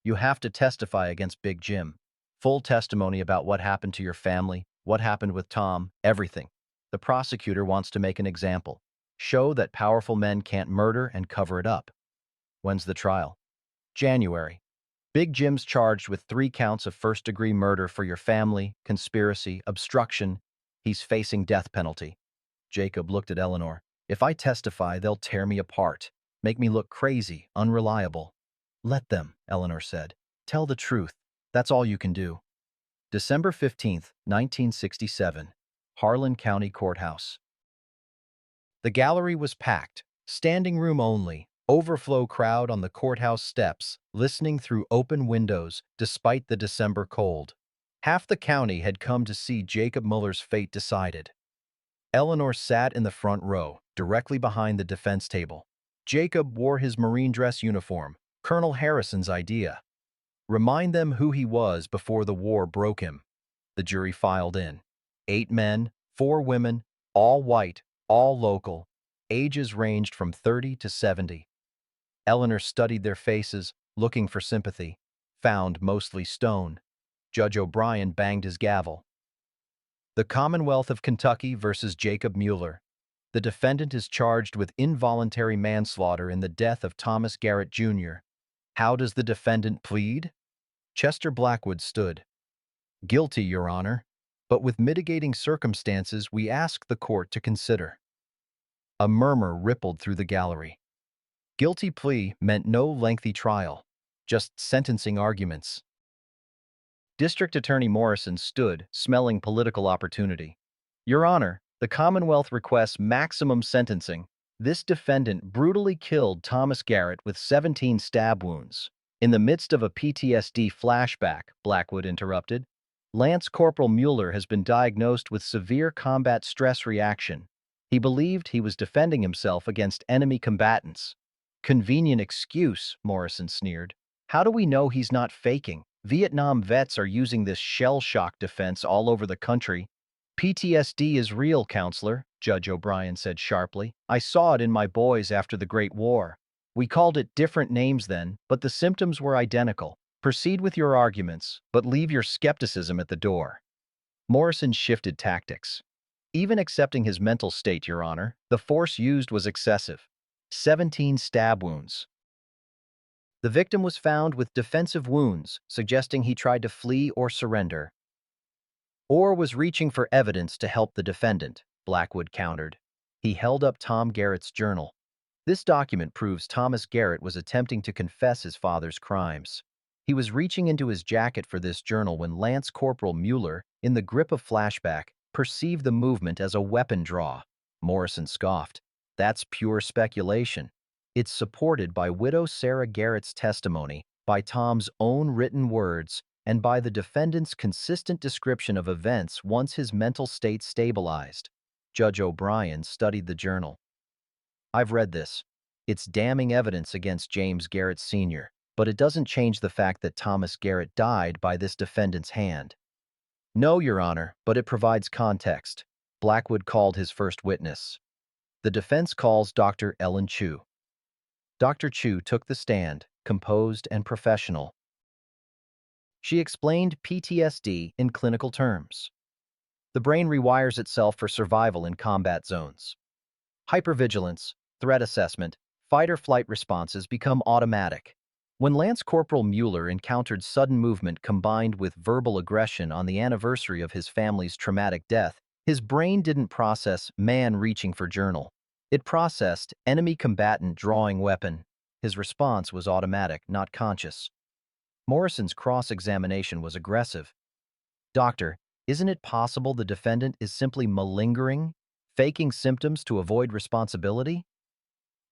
[SPEAKER 1] You have to testify against Big Jim. Full testimony about what happened to your family, what happened with Tom, everything. The prosecutor wants to make an example. Show that powerful men can't murder and cover it up. When's the trial? January. Big Jim's charged with 3 counts of first-degree murder for your family, conspiracy, obstruction. He's facing death penalty. Jacob looked at Eleanor. If I testify, they'll tear me apart, make me look crazy, unreliable. Let them, Eleanor said. Tell the truth. That's all you can do. December 15th, 1967. Harlan County Courthouse. The gallery was packed, standing room only, overflow crowd on the courthouse steps, listening through open windows despite the December cold. Half the county had come to see Jacob Mueller's fate decided. Eleanor sat in the front row, directly behind the defense table. Jacob wore his Marine dress uniform, Colonel Harrison's idea. Remind them who he was before the war broke him. The jury filed in. 8 men, 4 women, all white, all local. Ages ranged from 30 to 70. Eleanor studied their faces, looking for sympathy. Found mostly stone. Judge O'Brien banged his gavel. The Commonwealth of Kentucky versus Jacob Mueller. The defendant is charged with involuntary manslaughter in the death of Thomas Garrett, Jr. How does the defendant plead? Chester Blackwood stood. Guilty, Your Honor, but with mitigating circumstances we ask the court to consider. A murmur rippled through the gallery. Guilty plea meant no lengthy trial, just sentencing arguments. District Attorney Morrison stood, smelling political opportunity. Your Honor, the Commonwealth requests maximum sentencing. This defendant brutally killed Thomas Garrett with 17 stab wounds. In the midst of a PTSD flashback, Blackwood interrupted, Lance Corporal Mueller has been diagnosed with severe combat stress reaction. He believed he was defending himself against enemy combatants. Convenient excuse, Morrison sneered. How do we know he's not faking? Vietnam vets are using this shell-shock defense all over the country. PTSD is real, Counselor, Judge O'Brien said sharply. I saw it in my boys after the Great War. We called it different names then, but the symptoms were identical. Proceed with your arguments, but leave your skepticism at the door. Morrison shifted tactics. Even accepting his mental state, Your Honor, the force used was excessive. 17 stab wounds. The victim was found with defensive wounds, suggesting he tried to flee or surrender, or was reaching for evidence to help the defendant, Blackwood countered. He held up Tom Garrett's journal. This document proves Thomas Garrett was attempting to confess his father's crimes. He was reaching into his jacket for this journal when Lance Corporal Mueller, in the grip of flashback, perceived the movement as a weapon draw. Morrison scoffed. That's pure speculation. It's supported by widow Sarah Garrett's testimony, by Tom's own written words, and by the defendant's consistent description of events once his mental state stabilized. Judge O'Brien studied the journal. I've read this. It's damning evidence against James Garrett Sr., but it doesn't change the fact that Thomas Garrett died by this defendant's hand. No, Your Honor, but it provides context. Blackwood called his first witness. The defense calls Dr. Ellen Chu. Dr. Chu took the stand, composed and professional. She explained PTSD in clinical terms. The brain rewires itself for survival in combat zones. Hypervigilance, threat assessment, fight-or-flight responses become automatic. When Lance Corporal Mueller encountered sudden movement combined with verbal aggression on the anniversary of his family's traumatic death, His brain didn't process man reaching for journal. It processed enemy combatant drawing weapon. His response was automatic, not conscious. Morrison's cross-examination was aggressive. Doctor, isn't it possible the defendant is simply malingering, faking symptoms to avoid responsibility?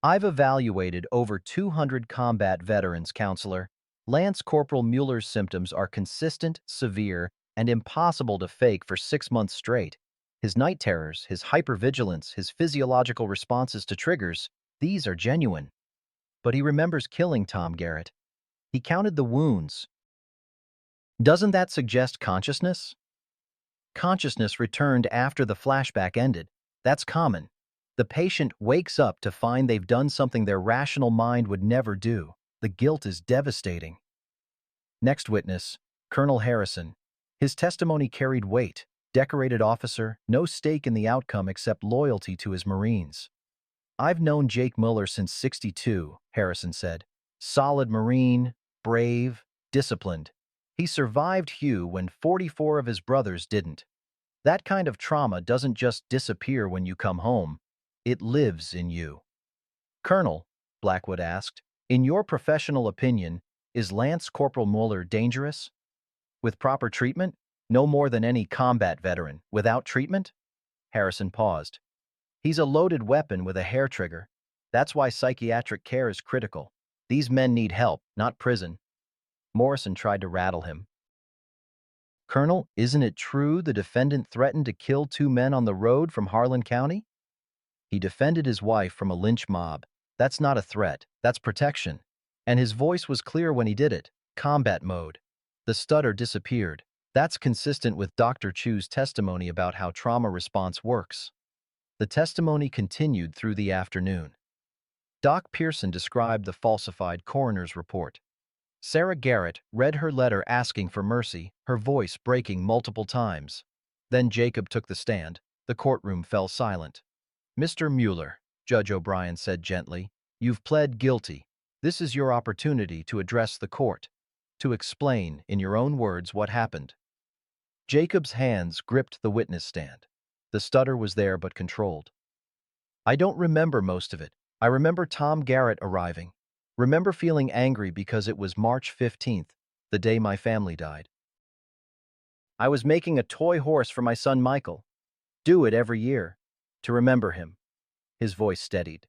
[SPEAKER 1] I've evaluated over 200 combat veterans, counselor. Lance Corporal Mueller's symptoms are consistent, severe, and impossible to fake for 6 months straight. His night terrors, his hypervigilance, his physiological responses to triggers, these are genuine. But he remembers killing Tom Garrett. He counted the wounds. Doesn't that suggest consciousness? Consciousness returned after the flashback ended. That's common. The patient wakes up to find they've done something their rational mind would never do. The guilt is devastating. Next witness, Colonel Harrison. His testimony carried weight. Decorated officer, no stake in the outcome except loyalty to his Marines. I've known Jake Mueller since '62, Harrison said. Solid Marine, brave, disciplined. He survived Hugh when 44 of his brothers didn't. That kind of trauma doesn't just disappear when you come home. It lives in you. Colonel, Blackwood asked, in your professional opinion, is Lance Corporal Mueller dangerous? With proper treatment? No more than any combat veteran. Without treatment? Harrison paused. He's a loaded weapon with a hair trigger. That's why psychiatric care is critical. These men need help, not prison. Morrison tried to rattle him. Colonel, isn't it true the defendant threatened to kill 2 men on the road from Harlan County? He defended his wife from a lynch mob. That's not a threat, that's protection. And his voice was clear when he did it. Combat mode. The stutter disappeared. That's consistent with Dr. Chu's testimony about how trauma response works. The testimony continued through the afternoon. Doc Pearson described the falsified coroner's report. Sarah Garrett read her letter asking for mercy, her voice breaking multiple times. Then Jacob took the stand. The courtroom fell silent. Mr. Mueller, Judge O'Brien said gently, you've pled guilty. This is your opportunity to address the court, to explain in your own words what happened. Jacob's hands gripped the witness stand. The stutter was there but controlled. I don't remember most of it. I remember Tom Garrett arriving. Remember feeling angry because it was March 15th, the day my family died. I was making a toy horse for my son Michael. Do it every year. To remember him. His voice steadied.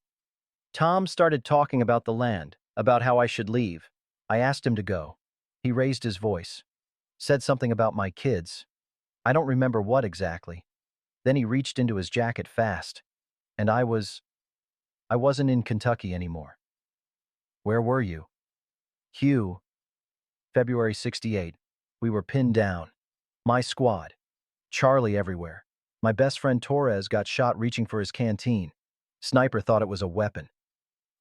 [SPEAKER 1] Tom started talking about the land, about how I should leave. I asked him to go. He raised his voice. Said something about my kids. I don't remember what exactly. Then he reached into his jacket fast. And I wasn't in Kentucky anymore. Where were you? Hugh. February '68. We were pinned down. My squad. Charlie everywhere. My best friend Torres got shot reaching for his canteen. Sniper thought it was a weapon.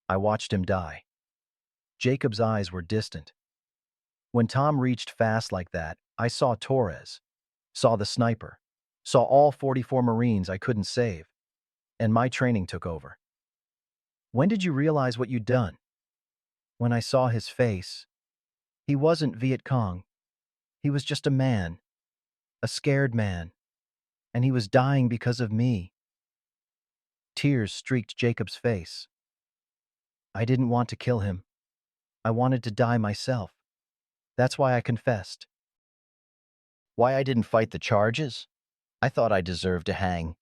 [SPEAKER 1] I watched him die. Jacob's eyes were distant. When Tom reached fast like that, I saw Torres. Saw the sniper. Saw all 44 Marines I couldn't save. And my training took over. When did you realize what you'd done? When I saw his face. He wasn't Viet Cong. He was just a man. A scared man. And he was dying because of me. Tears streaked Jacob's face. I didn't want to kill him. I wanted to die myself. That's why I confessed. Why I didn't fight the charges? I thought I deserved to hang.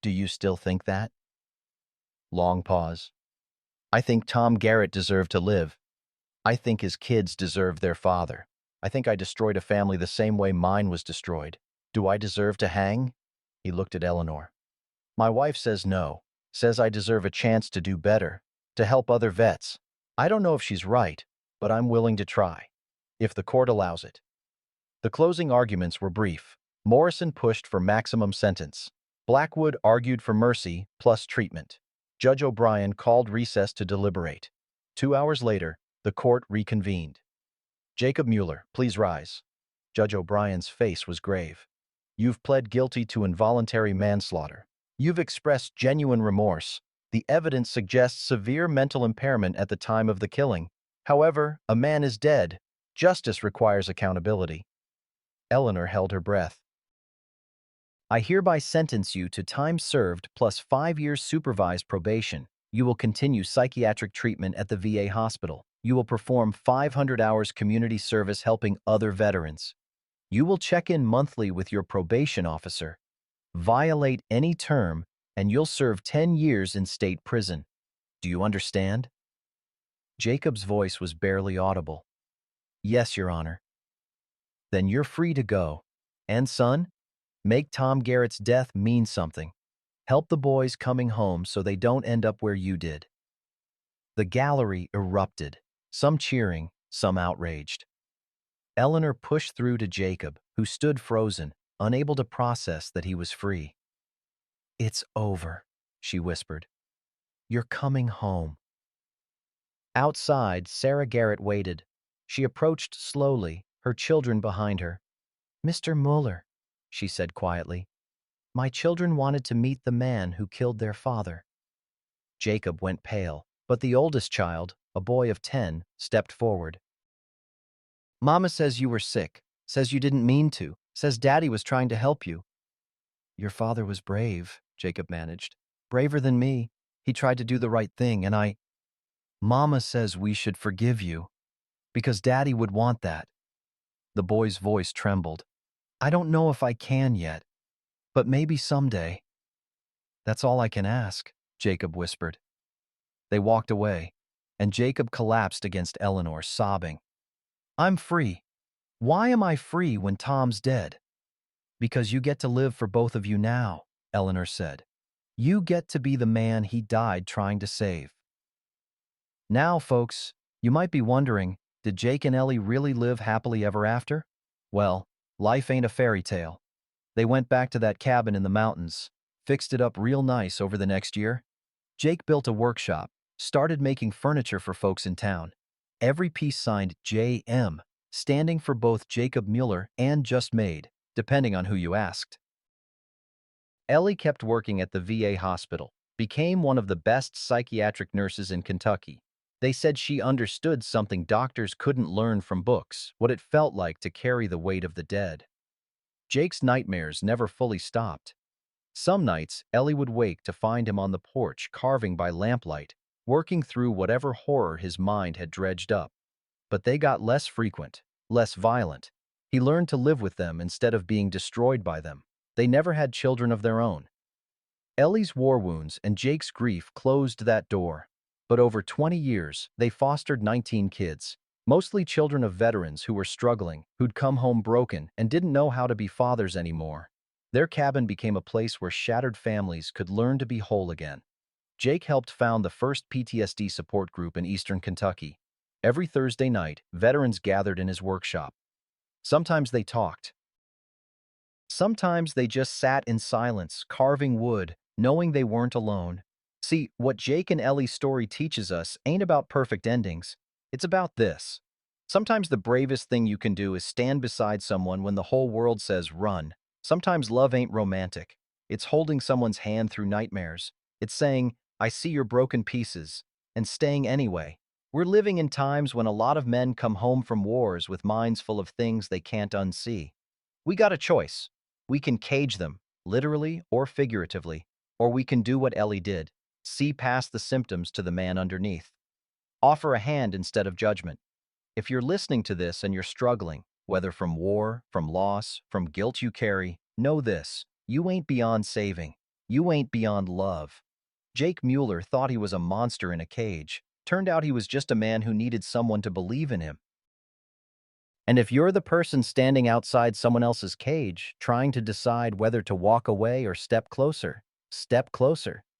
[SPEAKER 1] Do you still think that? Long pause. I think Tom Garrett deserved to live. I think his kids deserved their father. I think I destroyed a family the same way mine was destroyed. Do I deserve to hang? He looked at Eleanor. My wife says no, says I deserve a chance to do better, to help other vets. I don't know if she's right, but I'm willing to try, if the court allows it. The closing arguments were brief. Morrison pushed for maximum sentence. Blackwood argued for mercy plus treatment. Judge O'Brien called recess to deliberate. 2 hours later, the court reconvened. Jacob Mueller, please rise. Judge O'Brien's face was grave. You've pled guilty to involuntary manslaughter. You've expressed genuine remorse. The evidence suggests severe mental impairment at the time of the killing. However, a man is dead. Justice requires accountability. Eleanor held her breath. I hereby sentence you to time served plus 5 years supervised probation. You will continue psychiatric treatment at the VA hospital. You will perform 500 hours community service helping other veterans. You will check in monthly with your probation officer. Violate any term, and you'll serve 10 years in state prison. Do you understand? Jacob's voice was barely audible. Yes, Your Honor. Then you're free to go. And son, make Tom Garrett's death mean something. Help the boys coming home so they don't end up where you did. The gallery erupted, some cheering, some outraged. Eleanor pushed through to Jacob, who stood frozen, unable to process that he was free. It's over, she whispered. You're coming home. Outside, Sarah Garrett waited. She approached slowly, her children behind her. Mr. Mueller, she said quietly, my children wanted to meet the man who killed their father. Jacob went pale, but the oldest child, a boy of 10, stepped forward. Mama says you were sick, says you didn't mean to, says Daddy was trying to help you. Your father was brave, Jacob managed. Braver than me. He tried to do the right thing, and Mama says we should forgive you, because Daddy would want that. The boy's voice trembled. I don't know if I can yet, but maybe someday. That's all I can ask, Jacob whispered. They walked away, and Jacob collapsed against Eleanor, sobbing. I'm free. Why am I free when Tom's dead? Because you get to live for both of you now, Eleanor said. You get to be the man he died trying to save. Now, folks, you might be wondering, did Jake and Ellie really live happily ever after? Well, life ain't a fairy tale. They went back to that cabin in the mountains, fixed it up real nice over the next year. Jake built a workshop, started making furniture for folks in town. Every piece signed J.M., standing for both Jacob Mueller and Just Made, depending on who you asked. Ellie kept working at the VA hospital, became one of the best psychiatric nurses in Kentucky. They said she understood something doctors couldn't learn from books, what it felt like to carry the weight of the dead. Jake's nightmares never fully stopped. Some nights, Ellie would wake to find him on the porch carving by lamplight, working through whatever horror his mind had dredged up. But they got less frequent, less violent. He learned to live with them instead of being destroyed by them. They never had children of their own. Ellie's war wounds and Jake's grief closed that door. But over 20 years, they fostered 19 kids, mostly children of veterans who were struggling, who'd come home broken and didn't know how to be fathers anymore. Their cabin became a place where shattered families could learn to be whole again. Jake helped found the first PTSD support group in eastern Kentucky. Every Thursday night, veterans gathered in his workshop. Sometimes they talked. Sometimes they just sat in silence, carving wood, knowing they weren't alone. See, what Jake and Ellie's story teaches us ain't about perfect endings. It's about this. Sometimes the bravest thing you can do is stand beside someone when the whole world says run. Sometimes love ain't romantic. It's holding someone's hand through nightmares. It's saying, I see your broken pieces, and staying anyway. We're living in times when a lot of men come home from wars with minds full of things they can't unsee. We got a choice. We can cage them, literally or figuratively, or we can do what Ellie did, see past the symptoms to the man underneath. Offer a hand instead of judgment. If you're listening to this and you're struggling, whether from war, from loss, from guilt you carry, know this: you ain't beyond saving. You ain't beyond love. Jake Mueller thought he was a monster in a cage. Turned out he was just a man who needed someone to believe in him. And if you're the person standing outside someone else's cage, trying to decide whether to walk away or step closer.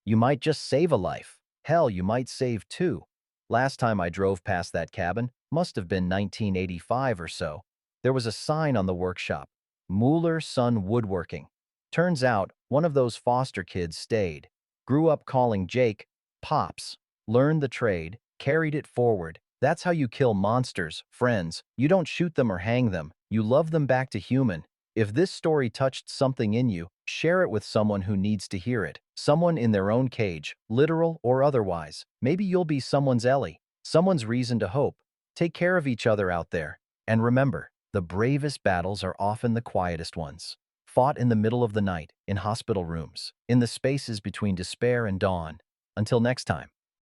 [SPEAKER 1] You might just save a life. Hell, you might save two. Last time I drove past that cabin, must have been 1985 or so. There was a sign on the workshop, Mueller Son Woodworking. Turns out, one of those foster kids stayed, grew up calling Jake Pops, learned the trade, carried it forward. That's how you kill monsters, friends. You don't shoot them or hang them. You love them back to human. If this story touched something in you, share it with someone who needs to hear it. Someone in their own cage, literal or otherwise. Maybe you'll be someone's Ellie, someone's reason to hope. Take care of each other out there. And remember, the bravest battles are often the quietest ones. fought in the middle of the night, in hospital rooms, in the spaces between despair and dawn. Until next time.